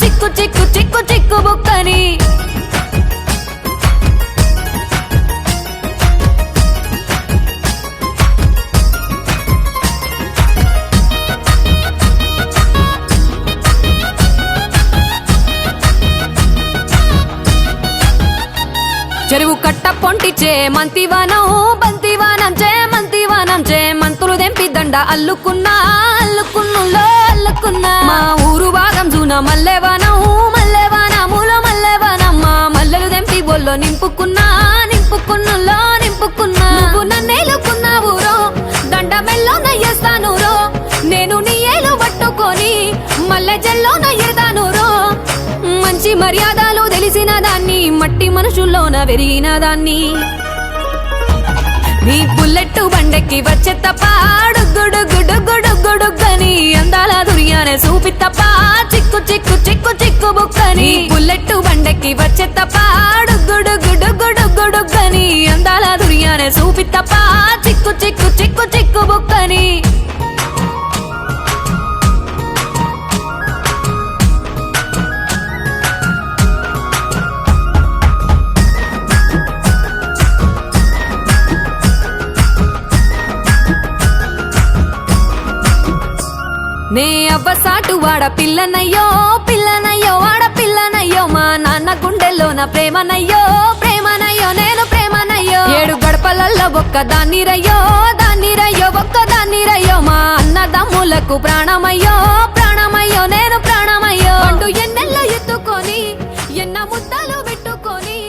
చిక్కు చిక్కు చిక్కు చిక్కు బుక్కని చెరువు కట్ట పొంటిచే మంతివానం బంతివానం చే మంతివానం చే మంతులు దెంపి దండ అల్లుకున్నా అల్లుకున్నులో అల్లుకున్నా మా ఊరు భాగం జూన మల్లెవానం మల్లెవానములో మల్లెవానమ్మ మల్లెలు దెంపి బొల్లో నింపుకున్నా నింపుకున్నులో నింపుకున్నా నువ్వు నన్నేలుకున్నావు రో దండ మెల్లో నయ్యేస్తాను రో నేను నీ ఏలు పట్టుకొని మల్లె జల్లో నయ్యేదాను రో మంచి మర్యాదలు తెలిసిన దాన్ని మట్టి మనుషుల్లోన పెరిగిన దాన్ని నీ బుల్లెట్ బండెక్కి వచ్చే తప్ప గుడుగుడుగుడుగుడుగని అందాల దుర్యానే చూపి తప్ప చిక్కు చిక్కు చిక్కు చిక్కు బుక్కని బుల్లెట్ బండెక్కి వచ్చే తప్ప గుడుగుడుగుడుగుడుగని అందాల దుర్యానే చూపి తప్ప చిక్కు చిక్కు చిక్కు చిక్కు బుక్కని నే అవ్వసాటు వాడ పిల్లనయ్యో పిల్లనయ్యో వాడ పిల్లనయ్యో మా నాన్న గుండెల్లోన ప్రేమనయ్యో ప్రేమనయ్యో నేను ప్రేమనయ్యో 7 గడపలల్లో ఒక్క దాన్ని రయ్యో ఒక్క దాన్ని రయ్యో మా అన్నదమ్ములకు ప్రాణమయ్యో ప్రాణమయ్యో నేను ప్రాణమయ్యో అంటూ ఎన్నెల్లో ఎత్తుకొని ఎన్న ముద్దలు పెట్టుకొని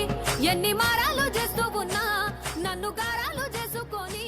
ఎన్ని మారాలు చేస్తూ ఉన్నా నన్ను గారాలు చేసుకొని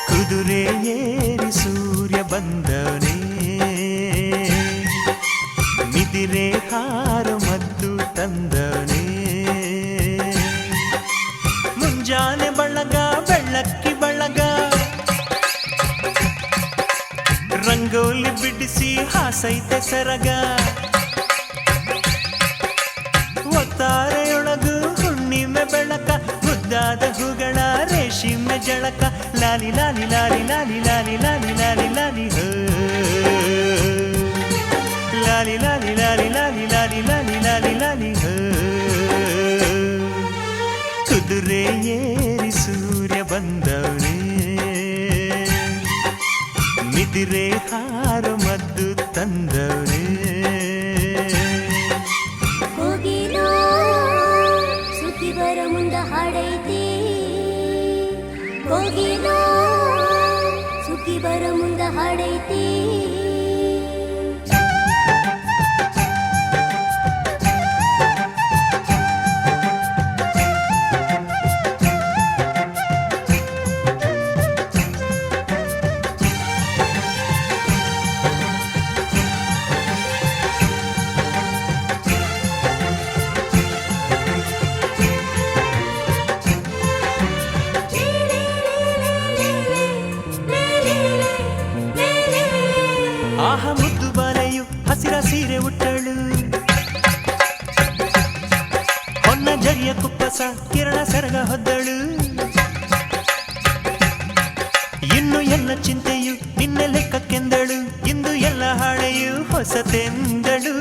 ಕುದುರೆ ಏರಿ ಸೂರ್ಯ ಬಂದವನೇ ನಿದಿರೆ ಹಾರ ಮದ್ದು ತಂದವನೇ ಮುಂಜಾನೆ ಬಳಗ ಬೆಳ್ಳಕ್ಕಿ ಬಳಗ ರಂಗೋಲಿ ಬಿಡಿಸಿ ಹಾಸೈತೆ ಸರಗ ಒತ್ತಾರೆಯೊಳಗು ಹುಣ್ಣಿಮೆ ಬೆಳಕ ಮುದ್ದಾದ ಹೂಗಳ ರೇಷಿಮೆ ಜಳಕ ಲಾಲಿ ಲಾಲಿ ಲಾಲಿ ಲಾಲಿ ಲಾಲಿ ಲಾಲಿ ಲಾಲಿ ಲಾಲಿ ಹೋ ಲಾಲಿ ಲಾಲಿ ಲಾಲಿ ಲಾಲಿ ಲಾಲಿ ಲಾಲಿ ಲಾಲಿ ಲಾಲಿ ಹೋ ಕುದುರೆ ಏರಿ ಸೂರ್ಯ ಬಂದವನೇ ನಿದಿರೆ ಹಾರ ಮದ್ದು ತಂದವನೇ ಹೋಗಿನೋ ಸುದ್ದಿ ಬರ ಮುಂದ ಹಾಡೈತಿ ಹಸಿರ ಸೀರೆ ಉಟ್ಟಳು ಹೊನ್ನ ಜರಿಯ ಕುಪ್ಪಸ ಕಿರಣ ಸೆರಗ ಹೊದ್ದಳು ಇನ್ನು ಎಲ್ಲ ಚಿಂತೆಯು ನಿನ್ನ ಲೆಕ್ಕಕ್ಕೆಂದಳು ಇಂದು ಎಲ್ಲ ಹಾಳೆಯು ಹೊಸತೆಂದಳು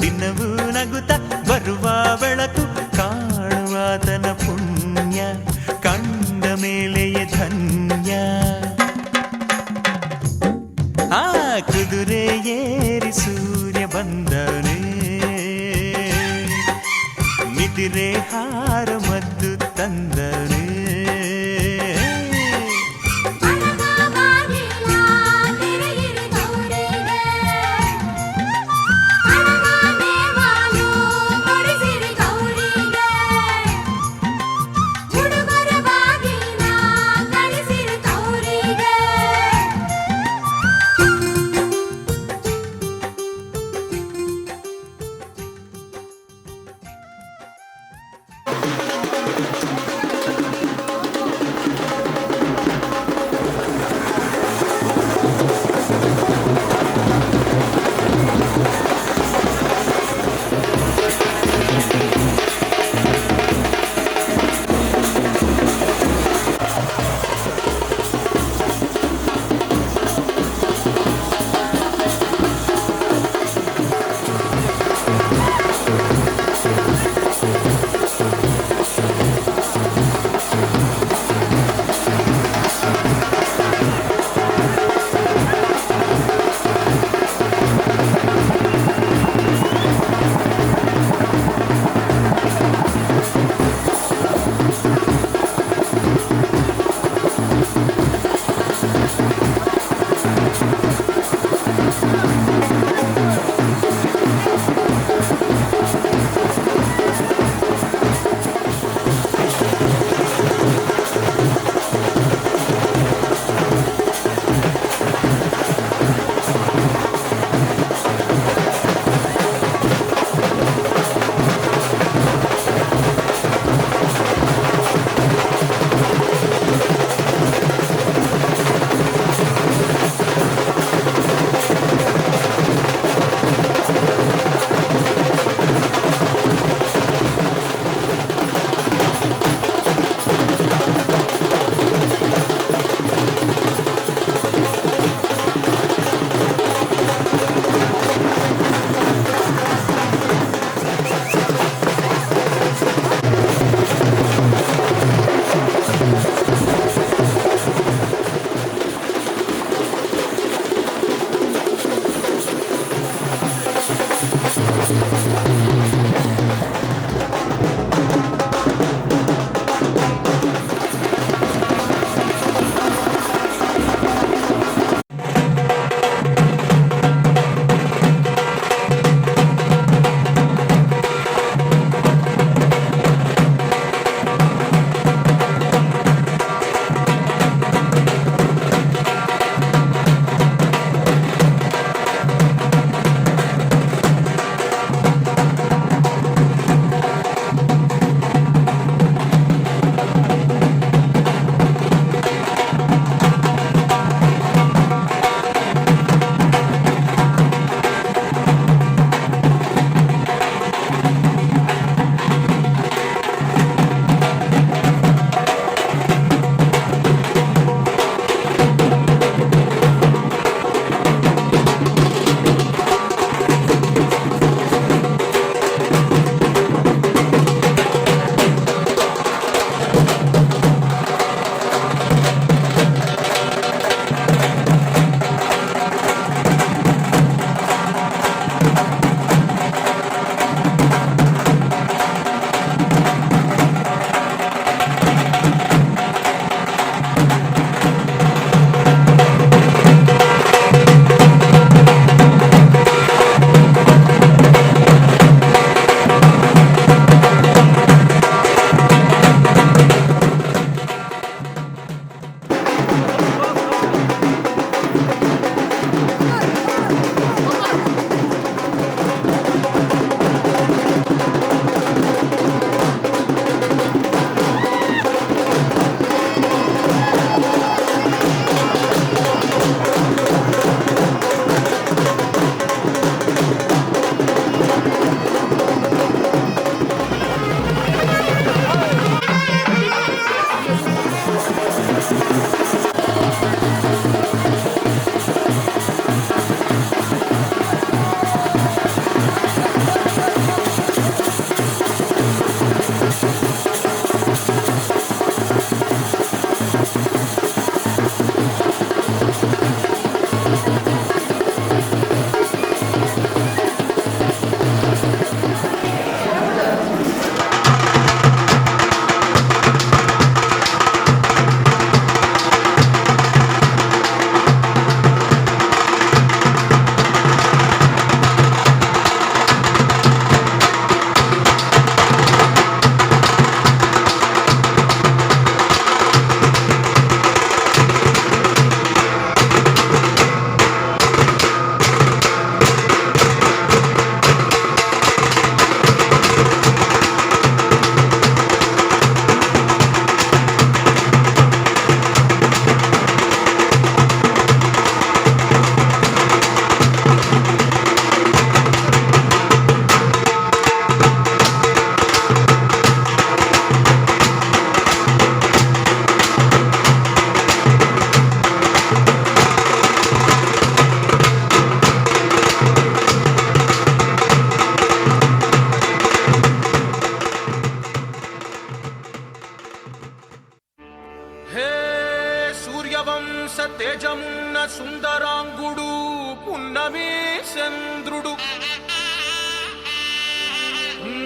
ದಿನವೂ ನಗುತ್ತ ಬರುವ ಬೆಳಕು ಕಾಣುವಾತನ ಪುಣ್ಯ ಕಂಡ ಮೇಲೆಯೇ ಧನ್ಯ ಆ ಕುದುರೆ ಏರಿ ಸೂರ್ಯ ಬಂದನೆ ಮಿದಿರೆ ಹಾರ ಮದ್ದು ತಂದನೆ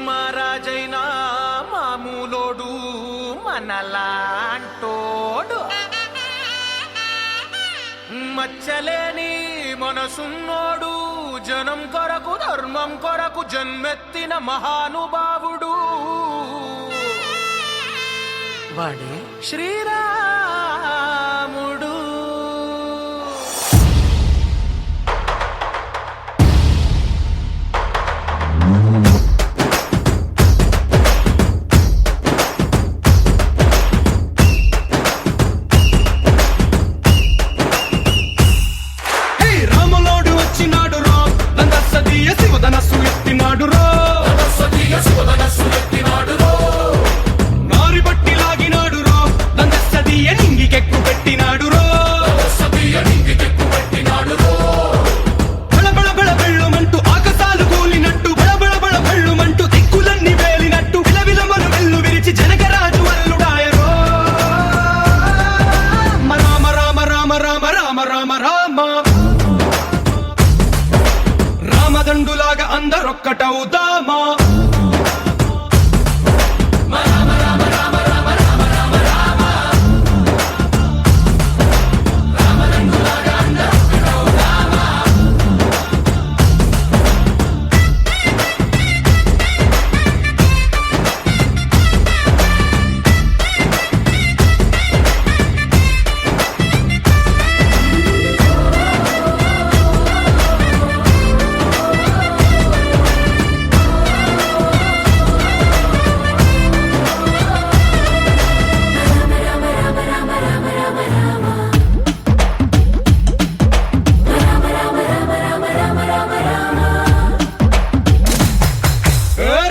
మహారాజైనా మామూలోడు మనలాంటోడు మచ్చలేని మనసున్నోడు జనం కొరకు ధర్మం కొరకు జన్మెత్తిన మహానుభావుడు వాడే శ్రీరాముడు. రాములోడు వచ్చినాడు రో దందసదీయ శివధనస్సు ఎత్తినాడు రో నారి బట్టి లాగినాడు రో దందసదీయ నింగికెక్కు పెట్టినాడు రో బళబళ బళ బెళ్ళుమంటూ ఆకాశాలు కూలినట్టు బళబళ బళ బెళ్ళుమంటూ దిక్కులన్నీ వేలినట్టు విలవిలమలు వెల్లు విరిచి జనకరాజు అల్లుడాయరో రామ రామ రామ రామ రామ రామ రామ రామదండులాగా అందరొక్కటవుదామా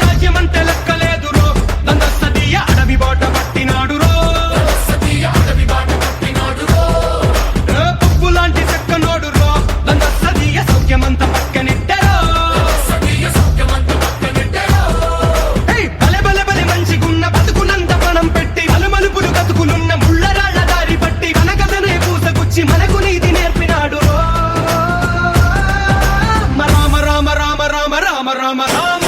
రాజ్యమంటే లెక్కలేదు రో దందసదీయ అడవి బాట పట్టినాడు రో పువ్వు లాంటి చక్కనోడు రో దందసదీయ సౌఖ్యమంత పక్కనెట్టరో బలె బలె బలె మంచిగున్న బతుకునంత పణం పెట్టి మలుమలుపులు బతుకులున్న ముళ్ళరాళ్ల దారి పట్టి మన కథనే పూసగుచ్చి మనకు నీతి నేర్పినాడు రో రామ రామ రామ రామ రామ రామ రామ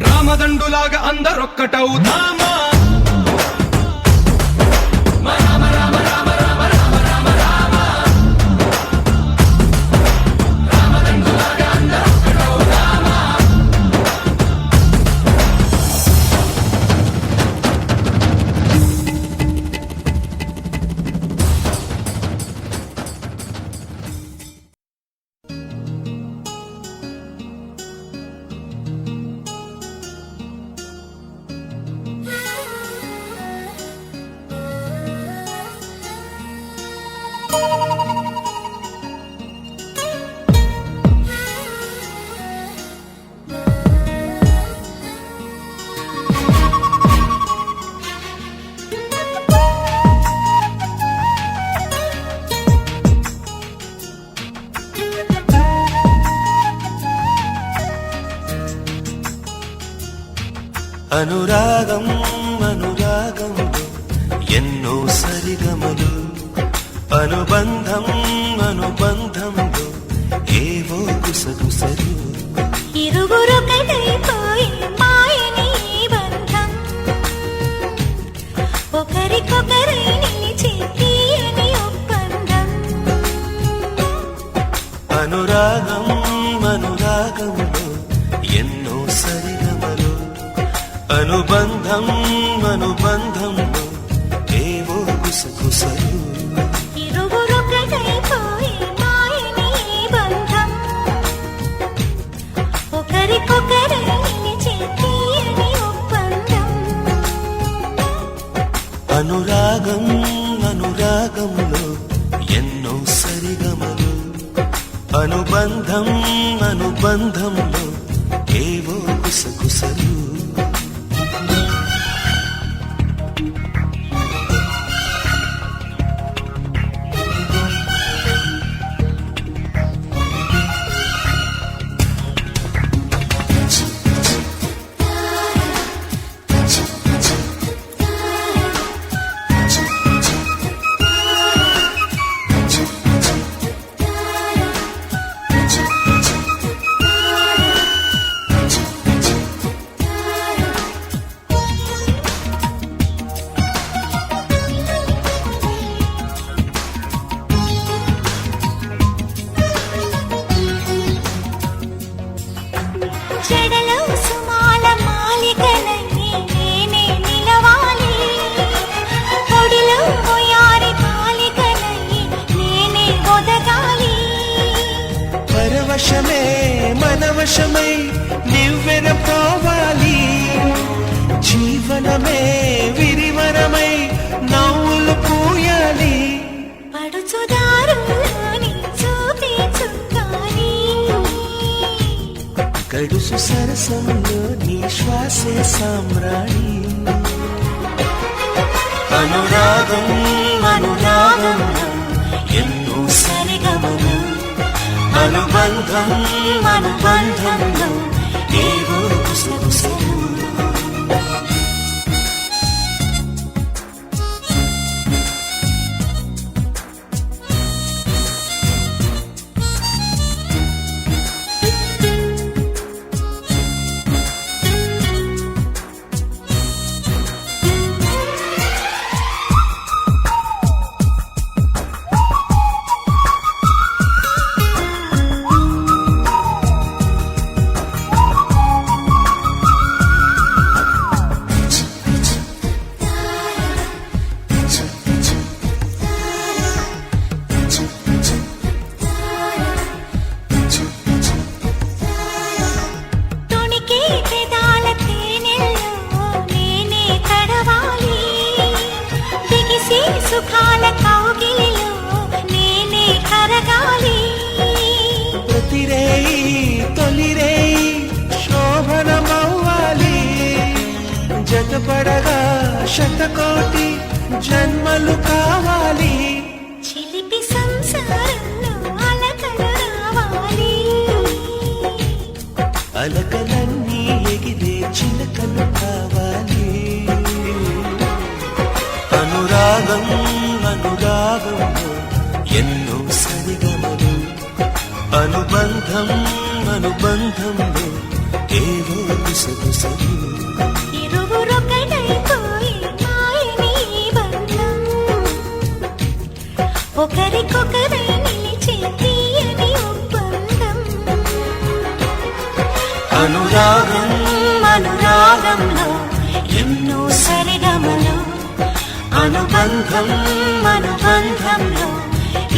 రామదండులాగా అందరొక్కటవుదామా అనురాగం అనురాగంలో ఎన్నో సరిగమలు అనుబంధం అనుబంధంలో ఏవో గుసగుసలు ఇరువురొకటైపోయి మాయని ఈ బంధం ఒకరికొకరై నిలిచి తీయని ఒప్పందం అనురాగం అనురాగంలో ఎన్నో సరిగమలు అనుబంధం అనుబంధంలో ఏవో గుసగుసలు ఇరువురొకటైపోయి మాయని ఈ బంధం ఒకరికొకరై నిలిచి తీయని ఒప్పందం అనురాగం అనురాగంలో ఎన్నో సరిగమలు అనుబంధం అనుబంధంలో ఏవో గుసగుసలు ఆకాశమే మన వశమై నివ్వెరపోవాలి జీవనమే విరివరమై నవ్వులు పూయాలి పడుచుదారులోని చూపే చుక్కాని గడుసు సరసంలో నీ శ్వాసే సామ్రాణి అనురాగం అనురాగం ఎన్నో సరిగమలు అనుబంధం అనుబంధంలో ఏవో గుసగుసలు సుఖాల కౌగిలిలో నేనే కరగాలి ప్రతిరేయి తొలిరేయి శోభనమవ్వాలి జతపడగా శతకోటి జన్మలు కావాలి చిలిపి సంసారంలో అలకలు రావాలి అలకలన్నీ ఎగిరే చిలకలు కావాలి అనురాగం అనురాగంలో ఎన్నో సరిగమలు అనుబంధం అనుబంధంలో ఏవో గుసగుసలు ఇరువురొకటైపోయి మాయని బంధం ఒకరికొకరై నిలిచే తీయని ఒప్పందం అనురాగం అనురాగంలో ఎన్నో సరిగమలు అనుబంధం అనుబంధంలో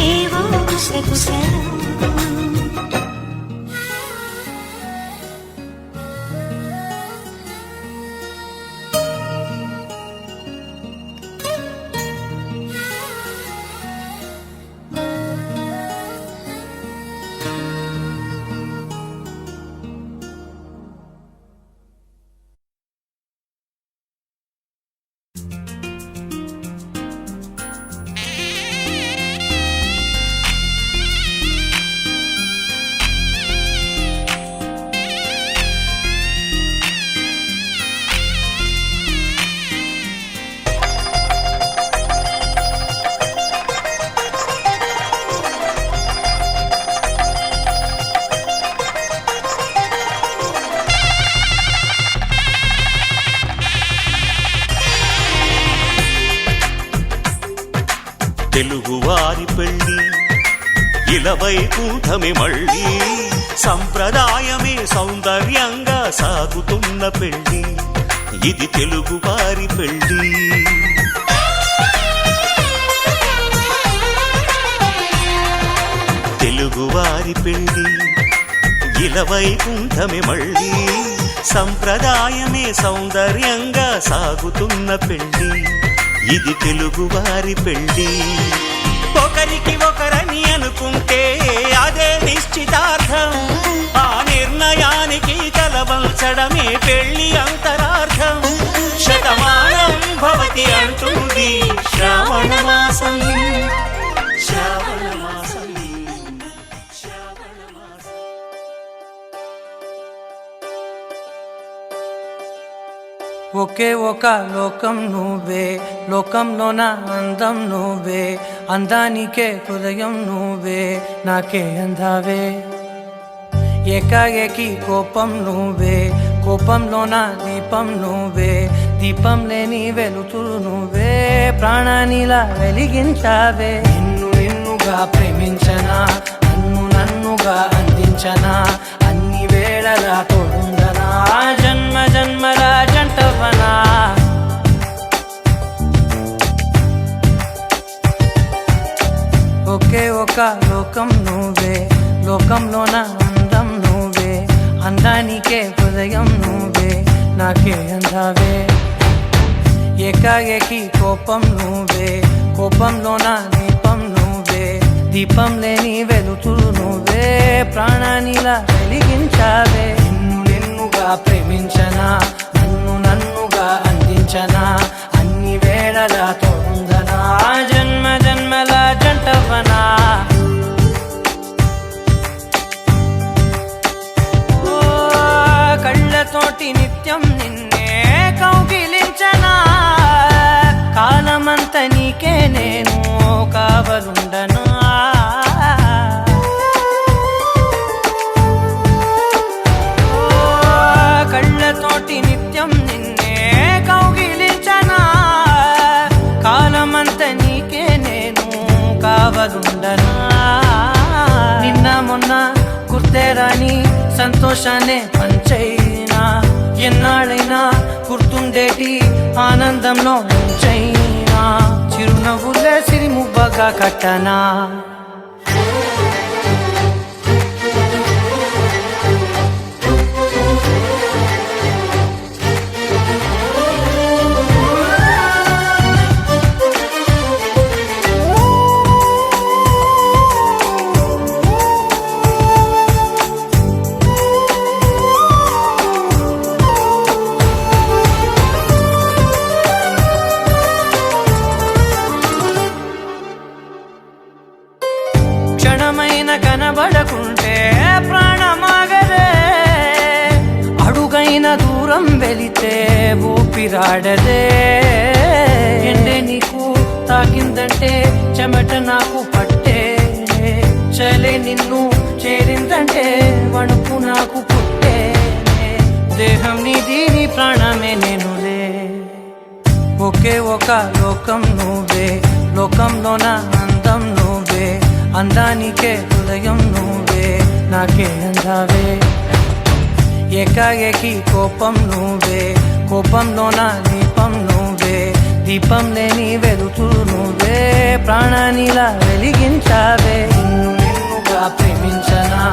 ఏవో గుసగుసలు తెలుగువారి పెళ్ళి ఇలవైకుంఠమి మళ్ళీ సంప్రదాయమే సౌందర్యంగా సాగుతున్న పెళ్ళి ఇది తెలుగువారి పెళ్ళి తెలుగువారి పెళ్ళి ఇలవైకుంఠమి మళ్ళీ సంప్రదాయమే సౌందర్యంగా సాగుతున్న పెళ్ళి ఇది తెలుగువారి పెళ్ళి ఒకరికి ఒకరని అనుకుంటే అదే నిశ్చితార్థం ఆ నిర్ణయానికి తలవంచడమే పెళ్ళి అంతరార్థం శతమానం భవతి అంటుంది శ్రావణ మాసం శ్రావణ మాసం శ్రావణ మాసం ఒకే ఒక లోకం నువ్వే లోకంలోన అందం నువ్వే అందానికే హృదయం నువ్వే నాకే అందావే ఏకాఏకి కోపం నువ్వే కోపంలోన దీపం నువ్వే దీపం లేని వెలుతురు నువ్వే ప్రాణానిలా వెలిగించావే నిన్ను నిన్నుగా ప్రేమించనా నన్ను నన్నుగా అందించనా అన్ని వేళలా తోడుందనా జన్మ జన్మల జంటవనా ఒకే ఒక లోకం నువ్వే లోకంలోన అందానికే హృదయం నువ్వే నాకే అందావే ఏకాఏకి కోపం నువ్వే కోపంలో నా దీపం నువ్వే దీపం లేని వెలుతురు నువ్వే ప్రాణానిలా వెలిగించావే నిన్నుగా ప్రేమించనా నన్నుగా అందించనా అన్ని వేళలా తోడుందనా జన్మ జన్మల జంటవనా కళ్ళతోటి నిత్యం నిన్నే కౌగిలించనా కాలమంత నీకే నేను కావలుండనా కళ్ళతోటి నిత్యం నిన్నే కౌగిలించనా కాలమంత నీకే నేను కావలుండనా నిన్న మొన్న గుర్తేరాని సంతోషాన్ని పంచైనా ఎన్నాళ్ళైనా గుర్తుండేటి ఆనందంలో ఉంచైనా చిరునవ్వులే సిరిముబ్బగా కట్టనా క్షణమైన కనబడకుంటే ప్రాణమాగదే అడుగైన దూరం వెళితే ఊపిరాడదే ఎండే నీకు తాకిందంటే చెమట నాకు పట్టే చలే నిన్ను చేరిందంటే వణుకు నాకు పుట్టే దేహం నీది నీ ప్రాణమే నేనులే ఒకే ఒక లోకం నువ్వే లోకంలోన అందం నువ్వే అందానికే హృదయం నువ్వే నాకే అందావే ఏకాఏకి కోపం నువ్వే కోపంలో నా దీపం నువ్వే దీపం లేని వెలుతురు నువ్వే ప్రాణానిలా వెలిగించావే నిన్నుగా ప్రేమించనా